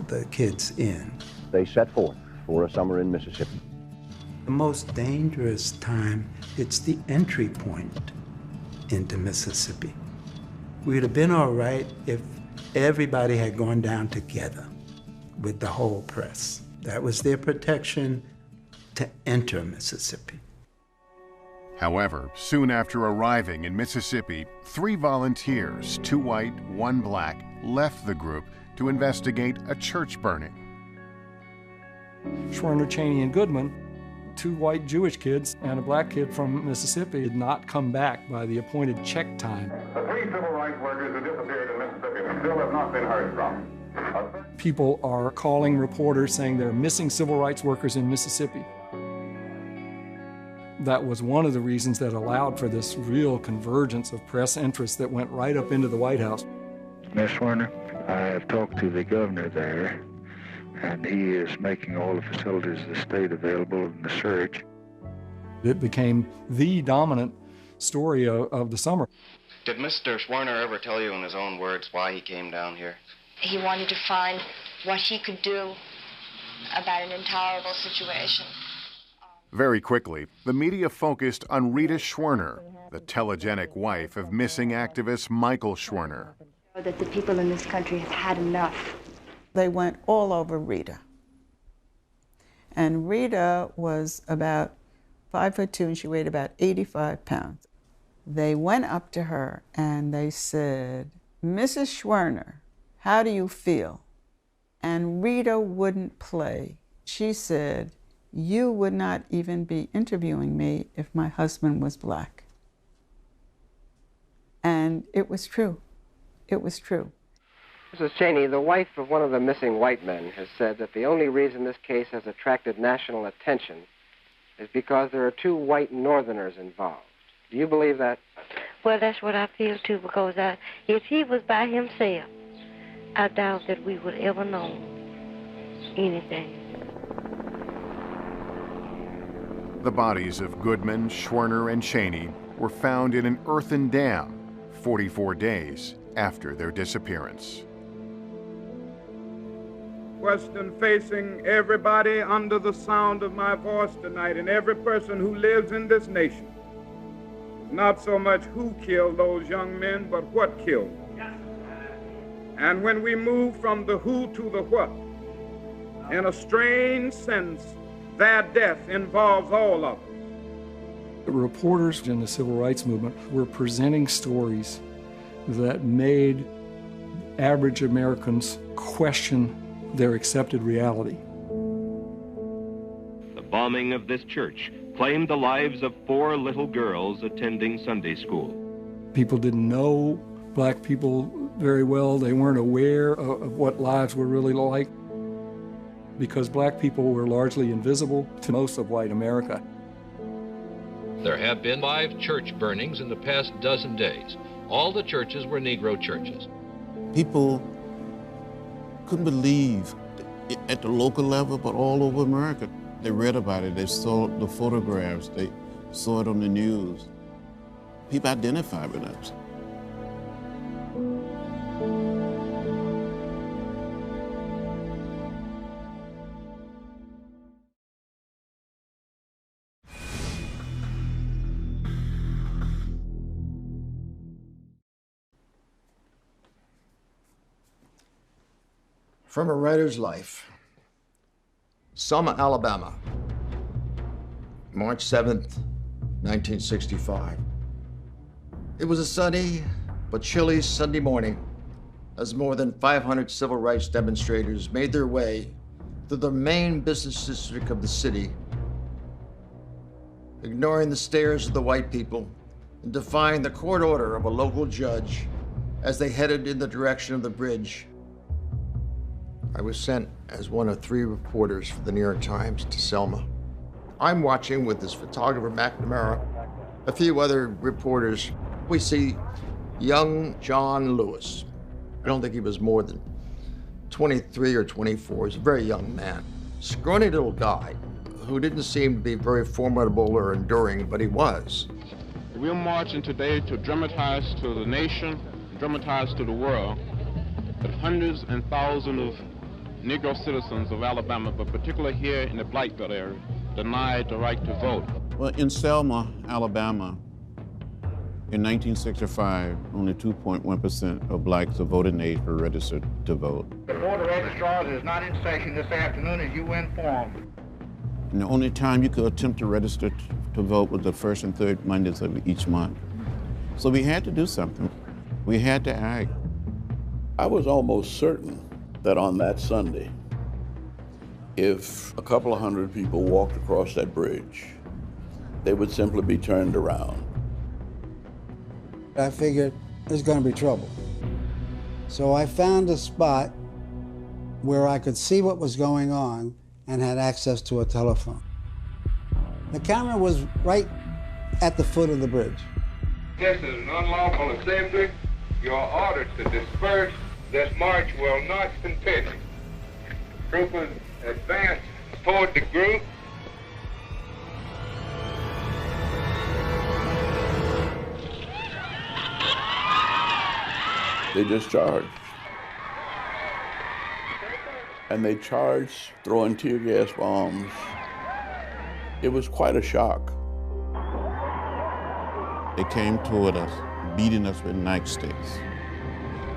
the kids in. They set forth for a summer in Mississippi. The most dangerous time, it's the entry point into Mississippi. We'd have been all right if everybody had gone down together with the whole press. That was their protection to enter Mississippi. However, soon after arriving in Mississippi, 3 volunteers, 2 white, 1 black, left the group to investigate a church burning. Schwerner, Cheney, and Goodman, 2 white Jewish kids and a black kid from Mississippi, did not come back by the appointed check time. The 3 civil rights workers who disappeared in Mississippi still have not been heard from. People are calling reporters saying there are missing civil rights workers in Mississippi. That was one of the reasons that allowed for this real convergence of press interest that went right up into the White House. Miss Werner, I have talked to the governor there, and he is making all the facilities of the state available in the search. It became the dominant story of the summer. Did Mr. Schwerner ever tell you in his own words why he came down here? He wanted to find what he could do about an intolerable situation. Very quickly, the media focused on Rita Schwerner, the telegenic wife of missing activist Michael Schwerner. That the people in this country have had enough. They went all over Rita. And Rita was about 5'2", and she weighed about 85 pounds. They went up to her and they said, "Mrs. Schwerner, how do you feel?" And Rita wouldn't play. She said, "You would not even be interviewing me if my husband was black." And it was true. It was true. Mrs. Cheney, the wife of one of the missing white men, has said that the only reason this case has attracted national attention is because there are 2 white Northerners involved. Do you believe that? Well, that's what I feel, too, because if he was by himself, I doubt that we would ever know anything. The bodies of Goodman, Schwerner, and Cheney were found in an earthen dam 44 days after their disappearance. Question facing everybody under the sound of my voice tonight, and every person who lives in this nation. Not so much who killed those young men, but what killed them. And when we move from the who to the what, in a strange sense, their death involves all of us. The reporters in the civil rights movement were presenting stories that made average Americans question their accepted reality. The bombing of this church claimed the lives of 4 little girls attending Sunday school. People didn't know black people very well. They weren't aware of what lives were really like because black people were largely invisible to most of white America. There have been 5 church burnings in the past dozen days. All the churches were Negro churches. People couldn't believe at the local level, but all over America. They read about it, they saw the photographs, they saw it on the news. People identified with us. From a writer's life. Selma, Alabama, March 7th, 1965. It was a sunny but chilly Sunday morning as more than 500 civil rights demonstrators made their way through the main business district of the city, ignoring the stares of the white people and defying the court order of a local judge as they headed in the direction of the bridge. I was sent as one of 3 reporters for the New York Times to Selma. I'm watching with this photographer, McNamara, a few other reporters. We see young John Lewis. I don't think he was more than 23 or 24. He's a very young man. Scrawny little guy who didn't seem to be very formidable or enduring, but he was. We're marching today to dramatize to the nation, dramatize to the world, that hundreds and thousands of Negro citizens of Alabama, but particularly here in the Blight Belt area, denied the right to vote. Well, in Selma, Alabama, in 1965, only 2.1% of blacks of voting age were registered to vote. The Board of Registrars is not in session this afternoon, as you were informed. And the only time you could attempt to register to vote was the 1st and 3rd Mondays of each month. So we had to do something. We had to act. I was almost certain that on that Sunday, if a couple of hundred people walked across that bridge, they would simply be turned around. I figured there's going to be trouble. So I found a spot where I could see what was going on and had access to a telephone. The camera was right at the foot of the bridge. This is an unlawful assembly. You are ordered to disperse. This march will not continue. Troopers advance toward the group. They just charged. And they charged throwing tear gas bombs. It was quite a shock. They came toward us, beating us with nightsticks,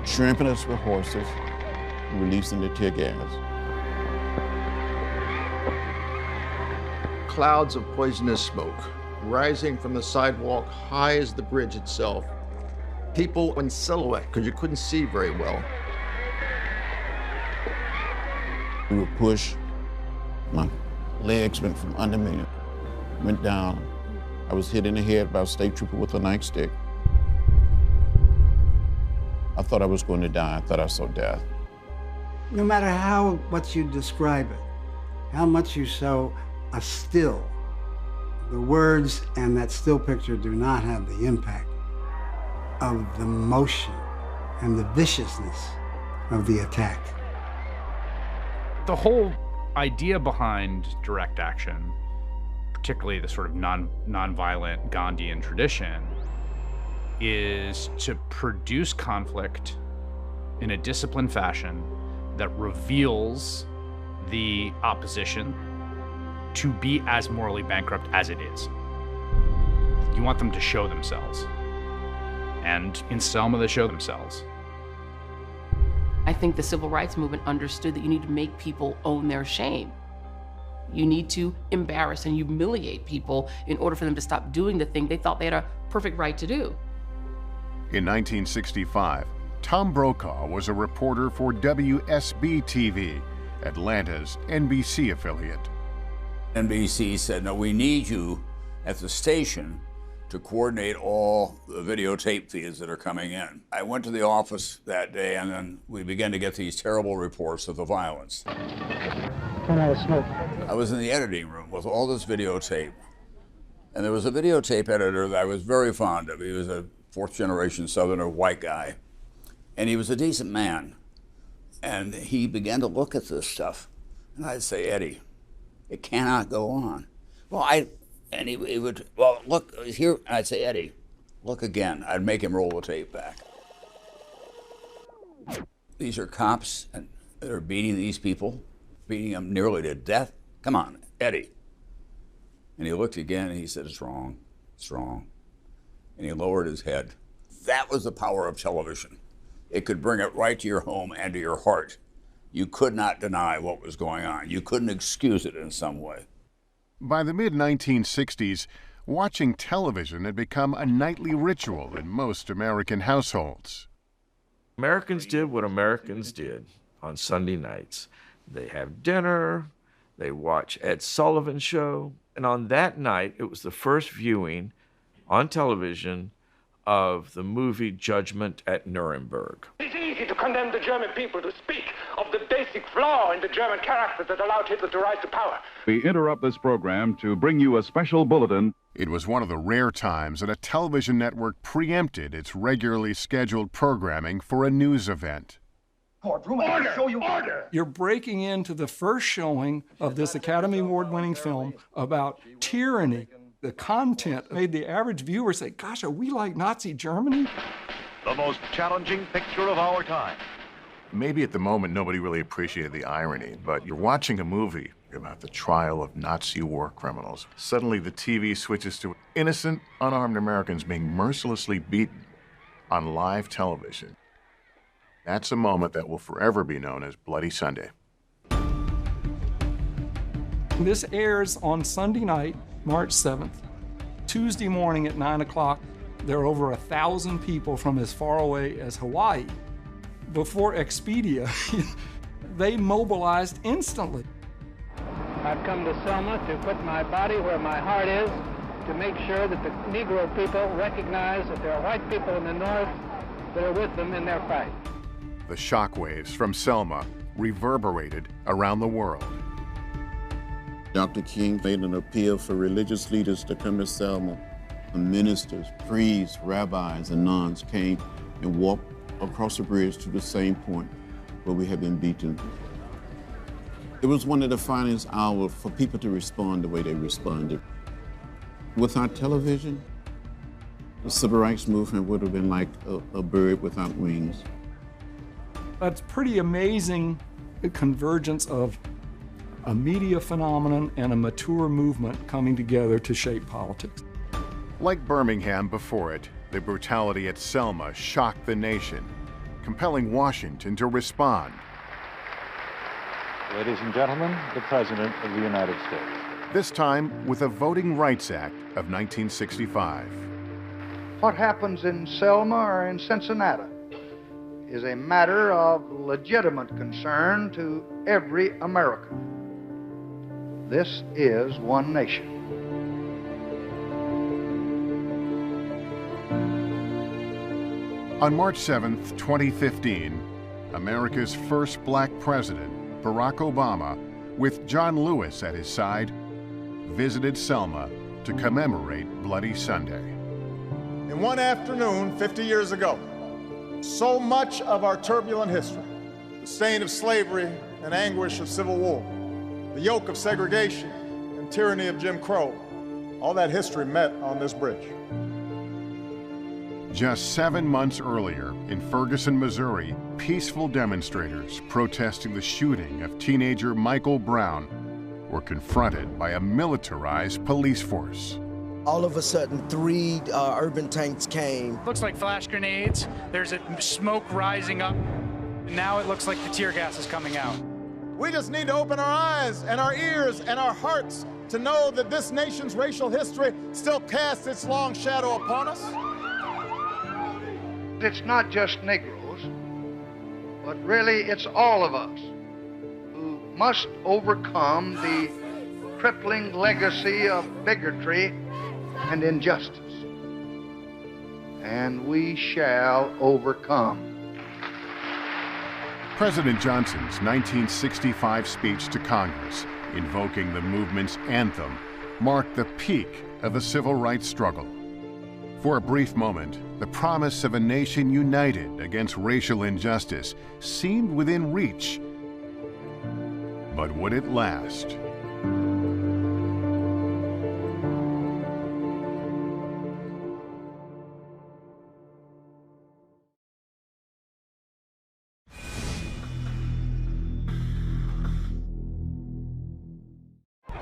trampling us with horses, and releasing the tear gas. Clouds of poisonous smoke rising from the sidewalk high as the bridge itself. People in silhouette, because you couldn't see very well. We were pushed. My legs went from under me, went down. I was hit in the head by a state trooper with a nightstick. I thought I was going to die. I thought I saw death. No matter how much you describe it, how much you show a still, the words and that still picture do not have the impact of the motion and the viciousness of the attack. The whole idea behind direct action, particularly the sort of non-violent Gandhian tradition, is to produce conflict in a disciplined fashion that reveals the opposition to be as morally bankrupt as it is. You want them to show themselves. And in Selma, they show themselves. I think the civil rights movement understood that you need to make people own their shame. You need to embarrass and humiliate people in order for them to stop doing the thing they thought they had a perfect right to do. In 1965, Tom Brokaw was a reporter for WSB-TV, Atlanta's NBC affiliate. NBC said, no, we need you at the station to coordinate all the videotape feeds that are coming in. I went to the office that day, and then we began to get these terrible reports of the violence. I was in the editing room with all this videotape, and there was a videotape editor that I was very fond of. He was a fourth-generation Southerner white guy, and he was a decent man. And he began to look at this stuff, and I'd say, Eddie, it cannot go on. And he would, well, look, here, and I'd say, Eddie, look again. I'd make him roll the tape back. These are cops, and they're beating these people, beating them nearly to death. Come on, Eddie. And he looked again, and he said, it's wrong, it's wrong. And he lowered his head. That was the power of television. It could bring it right to your home and to your heart. You could not deny what was going on. You couldn't excuse it in some way. By the mid-1960s, watching television had become a nightly ritual in most American households. Americans did what Americans did on Sunday nights. They have dinner, they watch Ed Sullivan's show, and on that night, it was the first viewing on television of the movie Judgment at Nuremberg. It's easy to condemn the German people, to speak of the basic flaw in the German character that allowed Hitler to rise to power. We interrupt this program to bring you a special bulletin. It was one of the rare times that a television network preempted its regularly scheduled programming for a news event. Courtroom, order! Show you order! You're breaking into the first showing of this Academy Award-winning film about tyranny. The content made the average viewer say, gosh, are we like Nazi Germany? The most challenging picture of our time. Maybe at the moment nobody really appreciated the irony, but you're watching a movie about the trial of Nazi war criminals. Suddenly the TV switches to innocent, unarmed Americans being mercilessly beaten on live television. That's a moment that will forever be known as Bloody Sunday. This airs on Sunday night, March 7th. Tuesday morning at 9 o'clock, there are over 1,000 people from as far away as Hawaii. Before Expedia, they mobilized instantly. I've come to Selma to put my body where my heart is, to make sure that the Negro people recognize that there are white people in the North that are with them in their fight. The shockwaves from Selma reverberated around the world. Dr. King made an appeal for religious leaders to come to Selma. And ministers, priests, rabbis, and nuns came and walked across the bridge to the same point where we had been beaten. It was one of the finest hours for people to respond the way they responded. Without television, the civil rights movement would have been like a bird without wings. That's pretty amazing, the convergence of a media phenomenon and a mature movement coming together to shape politics. Like Birmingham before it, the brutality at Selma shocked the nation, compelling Washington to respond. Ladies and gentlemen, the President of the United States. This time with a Voting Rights Act of 1965. What happens in Selma or in Cincinnati is a matter of legitimate concern to every American. This is one nation. On March 7th, 2015, America's first black president, Barack Obama, with John Lewis at his side, visited Selma to commemorate Bloody Sunday. In one afternoon, 50 years ago, so much of our turbulent history, the stain of slavery and anguish of civil war, the yoke of segregation and tyranny of Jim Crow, all that history met on this bridge. Just 7 months earlier, in Ferguson, Missouri, peaceful demonstrators protesting the shooting of teenager Michael Brown were confronted by a militarized police force. All of a sudden, 3 urban tanks came. Looks like flash grenades. There's a smoke rising up. Now it looks like the tear gas is coming out. We just need to open our eyes and our ears and our hearts to know that this nation's racial history still casts its long shadow upon us. It's not just Negroes, but really it's all of us who must overcome the crippling legacy of bigotry and injustice. And we shall overcome. President Johnson's 1965 speech to Congress, invoking the movement's anthem, marked the peak of the civil rights struggle. For a brief moment, the promise of a nation united against racial injustice seemed within reach. But would it last?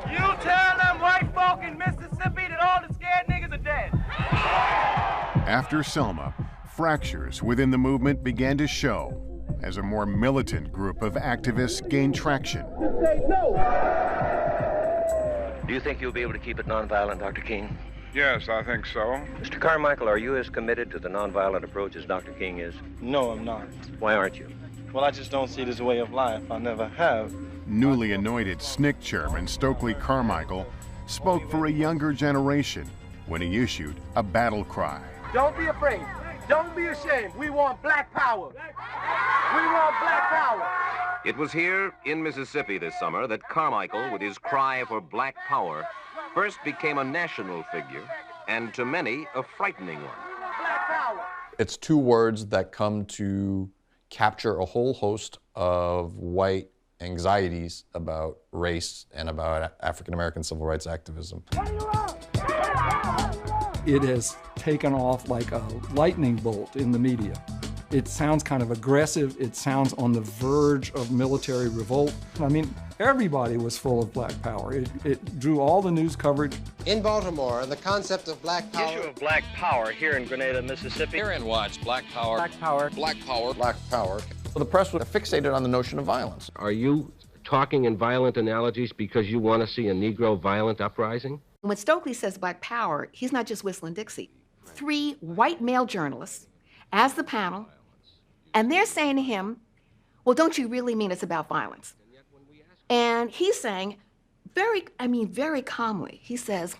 You tell them white folk in Mississippi that all the scared niggas are dead. After Selma, fractures within the movement began to show as a more militant group of activists gained traction. Do you think you'll be able to keep it nonviolent, Dr. King? Yes, I think so. Mr. Carmichael, are you as committed to the nonviolent approach as Dr. King is? No, I'm not. Why aren't you? Well, I just don't see it as a way of life. I never have. Newly anointed SNCC chairman Stokely Carmichael spoke for a younger generation when he issued a battle cry. Don't be afraid. Don't be ashamed. We want black power. We want black power. It was here in Mississippi this summer that Carmichael, with his cry for black power, first became a national figure, and to many, a frightening one. It's two words that come to capture a whole host of white anxieties about race and about African American civil rights activism. It has taken off like a lightning bolt in the media. It sounds kind of aggressive. It sounds on the verge of military revolt. I mean, everybody was full of black power. It drew all the news coverage. In Baltimore, the concept of black power. The issue of black power here in Grenada, Mississippi. Hear and watch black power. Black power. Black power. Black power. So the press was fixated on the notion of violence. Are you talking in violent analogies because you want to see a Negro violent uprising? When Stokely says black power, he's not just whistling Dixie. 3 white male journalists as the panel, and they're saying to him, well, don't you really mean it's about violence? And he's saying, very calmly, he says,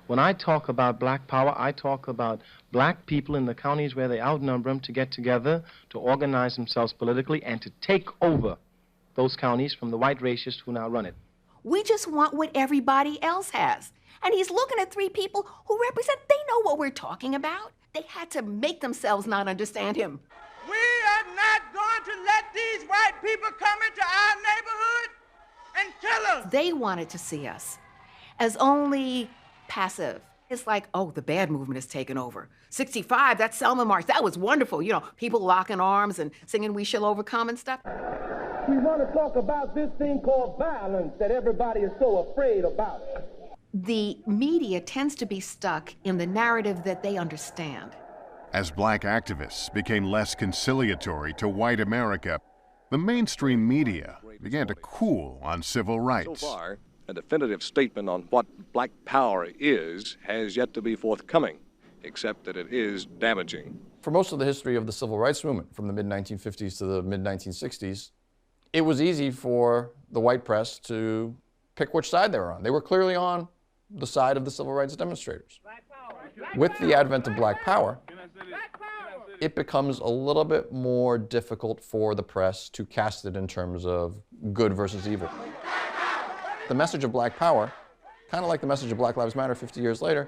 when I talk about black power, I talk about black people in the counties where they outnumber them to get together, to organize themselves politically, and to take over those counties from the white racists who now run it. We just want what everybody else has. And he's looking at 3 people who represent, they know what we're talking about. They had to make themselves not understand him. We are not going to let these white people come into our neighborhood and kill us. They wanted to see us as only passive. It's like, oh, the bad movement has taken over. 65, that Selma March, that was wonderful. You know, people locking arms and singing We Shall Overcome and stuff. We want to talk about this thing called violence that everybody is so afraid about. The media tends to be stuck in the narrative that they understand. As black activists became less conciliatory to white America, the mainstream media began to cool on civil rights. So far, a definitive statement on what black power is has yet to be forthcoming, except that it is damaging. For most of the history of the civil rights movement, from the mid-1950s to the mid-1960s, it was easy for the white press to pick which side they were on. They were clearly on the side of the civil rights demonstrators. With the advent of black power, it becomes a little bit more difficult for the press to cast it in terms of good versus evil. The message of black power, kind of like the message of Black Lives Matter 50 years later,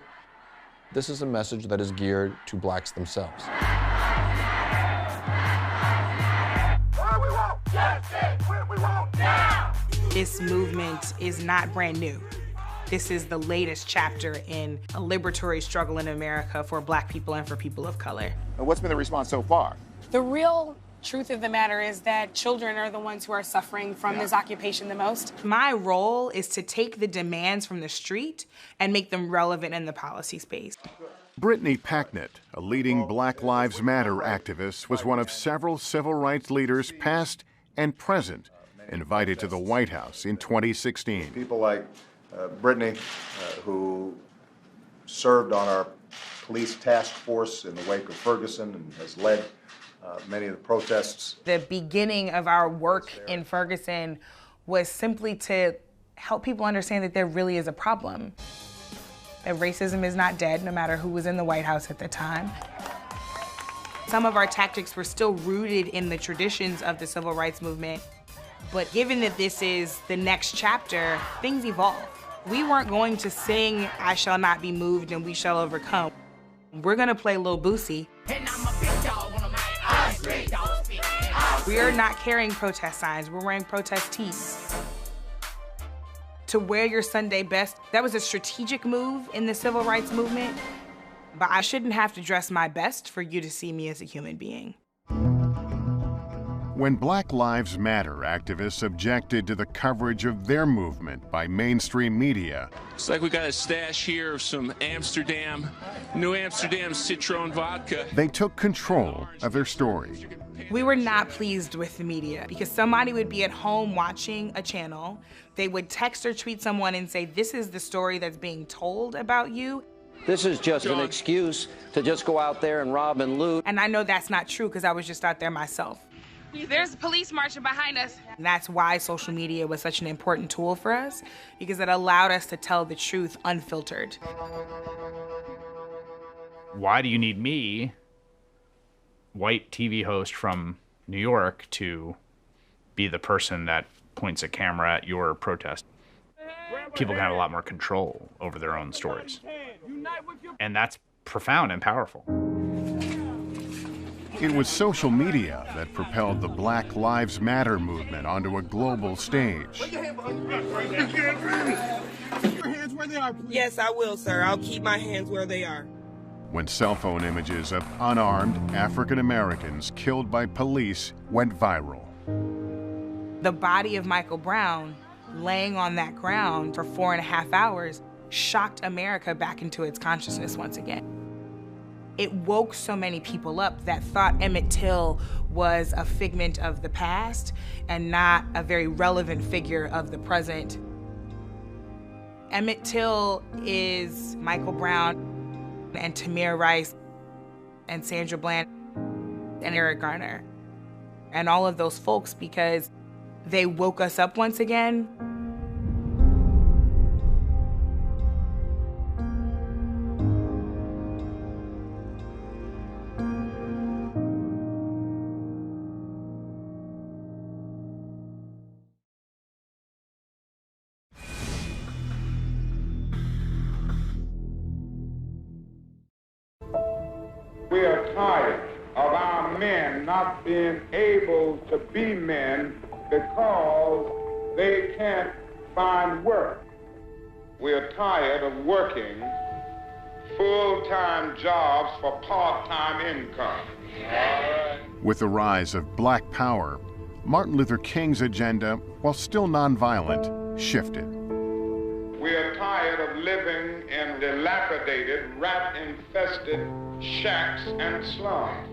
this is a message that is geared to blacks themselves. This movement is not brand new. This is the latest chapter in a liberatory struggle in America for black people and for people of color. And what's been the response so far? The real truth of the matter is that children are the ones who are suffering from this occupation the most. My role is to take the demands from the street and make them relevant in the policy space. Brittany Packnett, a leading Black Lives Matter activist, was one of several civil rights leaders, past and present, invited to the White House in 2016. People like Brittany, who served on our police task force in the wake of Ferguson and has led many of the protests. The beginning of our work in Ferguson was simply to help people understand that there really is a problem. That racism is not dead, no matter who was in the White House at the time. Some of our tactics were still rooted in the traditions of the civil rights movement. But given that this is the next chapter, things evolve. We weren't going to sing, "I shall not be moved and we shall overcome." We're gonna play Lil Boosie. We are not carrying protest signs, we're wearing protest tees. To wear your Sunday best, that was a strategic move in the civil rights movement, but I shouldn't have to dress my best for you to see me as a human being. When Black Lives Matter activists objected to the coverage of their movement by mainstream media, it's like we got a stash here of some New Amsterdam Citron vodka. They took control of their story. We were not pleased with the media because somebody would be at home watching a channel, they would text or tweet someone and say, "This is the story that's being told about you." This is just an excuse to just go out there and rob and loot. And I know that's not true because I was just out there myself. There's police marching behind us. And that's why social media was such an important tool for us, because it allowed us to tell the truth unfiltered. Why do you need me, white TV host from New York, to be the person that points a camera at your protest? People can have a lot more control over their own stories. And that's profound and powerful. It was social media that propelled the Black Lives Matter movement onto a global stage. Yes, I will, sir. I'll keep my hands where they are. When cell phone images of unarmed African Americans killed by police went viral. The body of Michael Brown laying on that ground for 4.5 hours shocked America back into its consciousness once again. It woke so many people up that thought Emmett Till was a figment of the past and not a very relevant figure of the present. Emmett Till is Michael Brown and Tamir Rice and Sandra Bland and Eric Garner and all of those folks, because they woke us up once again. We are tired of our men not being able to be men because they can't find work. We are tired of working full-time jobs for part-time income. With the rise of Black Power, Martin Luther King's agenda, while still nonviolent, shifted. We are tired of living in dilapidated, rat-infested shacks and slums.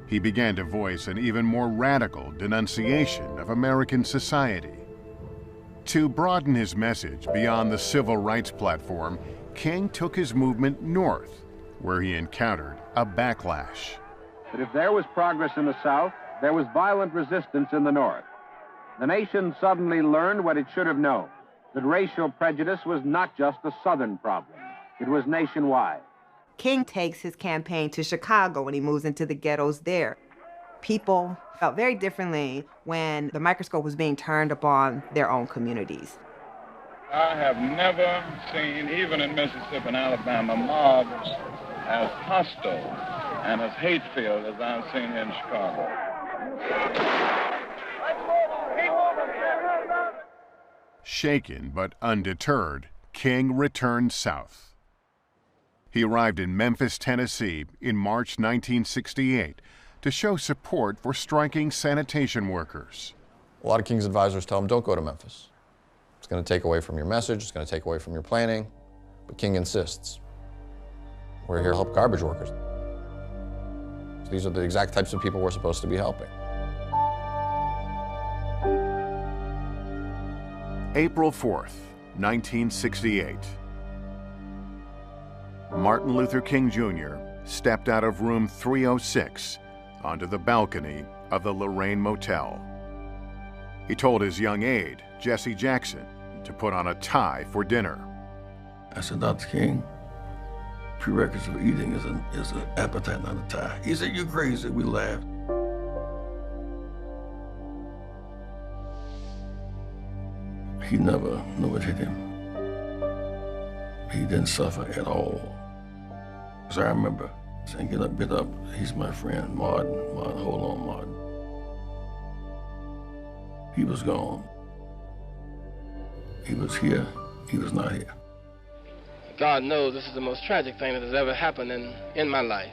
He began to voice an even more radical denunciation of American society. To broaden his message beyond the civil rights platform, King took his movement north, where he encountered a backlash. But if there was progress in the South, there was violent resistance in the North. The nation suddenly learned what it should have known, that racial prejudice was not just a Southern problem. It was nationwide. King takes his campaign to Chicago when he moves into the ghettos there. People felt very differently when the microscope was being turned upon their own communities. I have never seen, even in Mississippi and Alabama, mobs as hostile and as hate-filled as I've seen here in Chicago. Shaken but undeterred, King returned south. He arrived in Memphis, Tennessee in March 1968 to show support for striking sanitation workers. A lot of King's advisors tell him, don't go to Memphis. It's going to take away from your message, it's going to take away from your planning. But King insists. We're here to help garbage workers. These are the exact types of people we're supposed to be helping. April 4th, 1968. Martin Luther King Jr. stepped out of room 306 onto the balcony of the Lorraine Motel. He told his young aide, Jesse Jackson, to put on a tie for dinner. I said, Dr. King, prerequisite of eating is an appetite, not a tie. He said, "You're crazy." We laughed. He never knew it hit him. He didn't suffer at all. Because I remember saying, "Get up, he's my friend, Martin, hold on, Martin." He was gone. He was here, he was not here. God knows this is the most tragic thing that has ever happened in my life.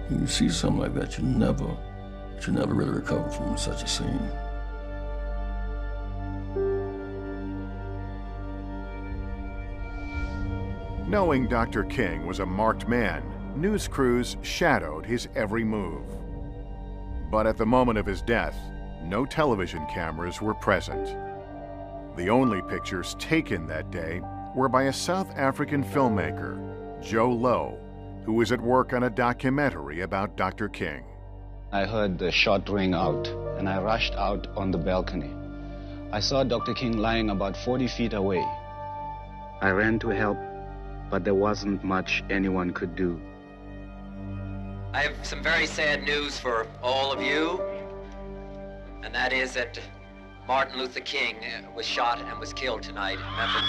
When you see something like that, you never really recover from such a scene. Knowing Dr. King was a marked man, news crews shadowed his every move. But at the moment of his death, no television cameras were present. The only pictures taken that day were by a South African filmmaker, Joe Lowe, who was at work on a documentary about Dr. King. I heard the shot ring out, and I rushed out on the balcony. I saw Dr. King lying about 40 feet away. I ran to help, but there wasn't much anyone could do. I have some very sad news for all of you, and that is that Martin Luther King was shot and was killed tonight in Memphis.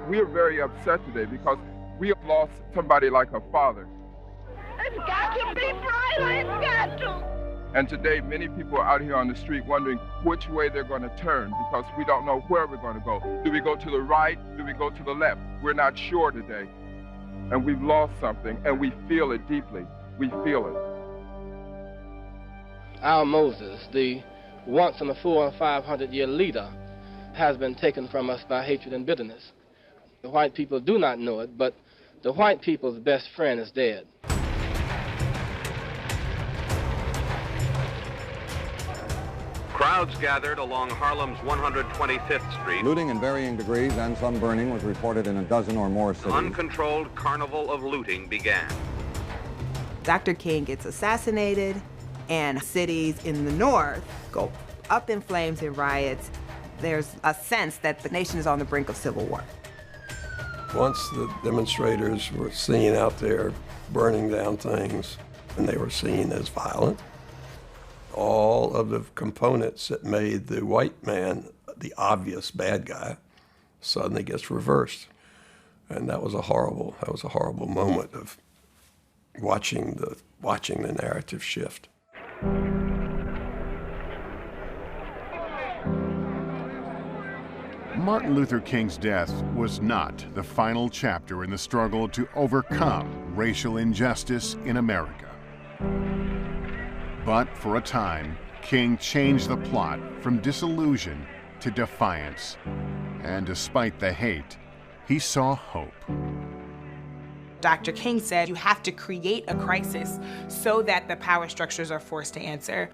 We are very upset today because we have lost somebody like a father. It's got to be brighter, it's got to. And today, many people are out here on the street wondering which way they're going to turn because we don't know where we're going to go. Do we go to the right? Do we go to the left? We're not sure today. And we've lost something, and we feel it deeply. We feel it. Our Moses, the once in a 400- and 500-year leader, has been taken from us by hatred and bitterness. The white people do not know it, but the white people's best friend is dead. Crowds gathered along Harlem's 125th Street. Looting in varying degrees and some burning was reported in a dozen or more cities. An uncontrolled carnival of looting began. Dr. King gets assassinated, and cities in the north go up in flames and riots. There's a sense that the nation is on the brink of civil war. Once the demonstrators were seen out there burning down things, and they were seen as violent, all of the components that made the white man the obvious bad guy suddenly gets reversed. And that was a horrible moment of watching the narrative shift. Martin Luther King's death was not the final chapter in the struggle to overcome racial injustice in America. But for a time, King changed the plot from disillusion to defiance. And despite the hate, he saw hope. Dr. King said you have to create a crisis so that the power structures are forced to answer.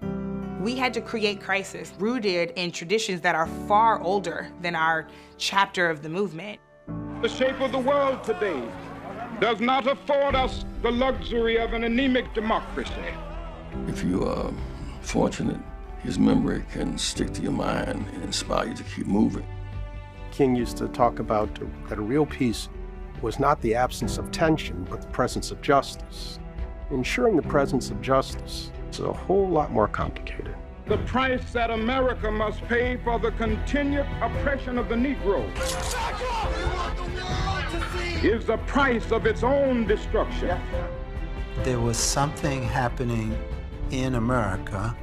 We had to create crisis rooted in traditions that are far older than our chapter of the movement. The shape of the world today does not afford us the luxury of an anemic democracy. If you are fortunate, his memory can stick to your mind and inspire you to keep moving. King used to talk about that a real peace was not the absence of tension, but the presence of justice. Ensuring the presence of justice is a whole lot more complicated. The price that America must pay for the continued oppression of the Negro is the price of its own destruction. There was something happening in America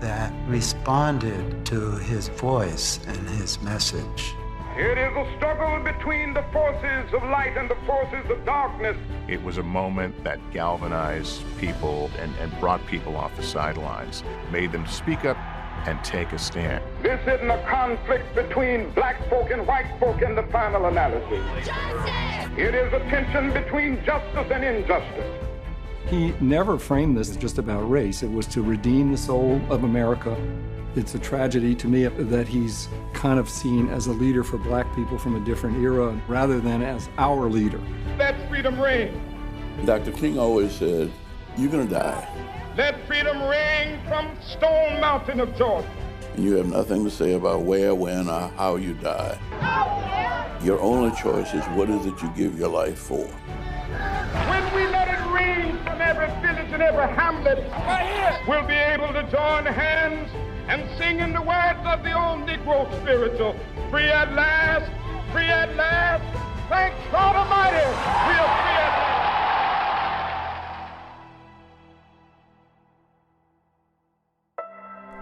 that responded to his voice and his message. It is a struggle between the forces of light and the forces of darkness. It was a moment that galvanized people and brought people off the sidelines, made them speak up and take a stand. This isn't a conflict between black folk and white folk in the final analysis. Justice! It is a tension between justice and injustice. He never framed this as just about race. It was to redeem the soul of America. It's a tragedy to me that he's kind of seen as a leader for black people from a different era rather than as our leader. Let freedom reign. Dr. King always said, You're gonna die. Let freedom ring from Stone Mountain of Georgia. And you have nothing to say about where, when, or how you die. Your only choice is what is it you give your life for. When we let it ring from every village and every hamlet, we'll be able to join hands and sing in the words of the old Negro spiritual, free at last, free at last. Thank God Almighty, we are free at last.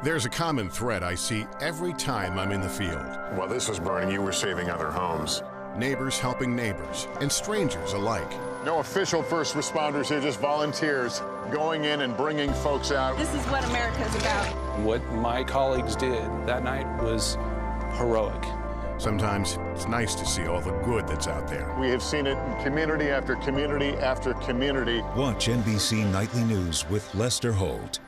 There's a common thread I see every time I'm in the field. While this was burning, you were saving other homes. Neighbors helping neighbors, and strangers alike. No official first responders here, just volunteers going in and bringing folks out. This is what America's about. What my colleagues did that night was heroic. Sometimes it's nice to see all the good that's out there. We have seen it in community after community after community. Watch NBC Nightly News with Lester Holt.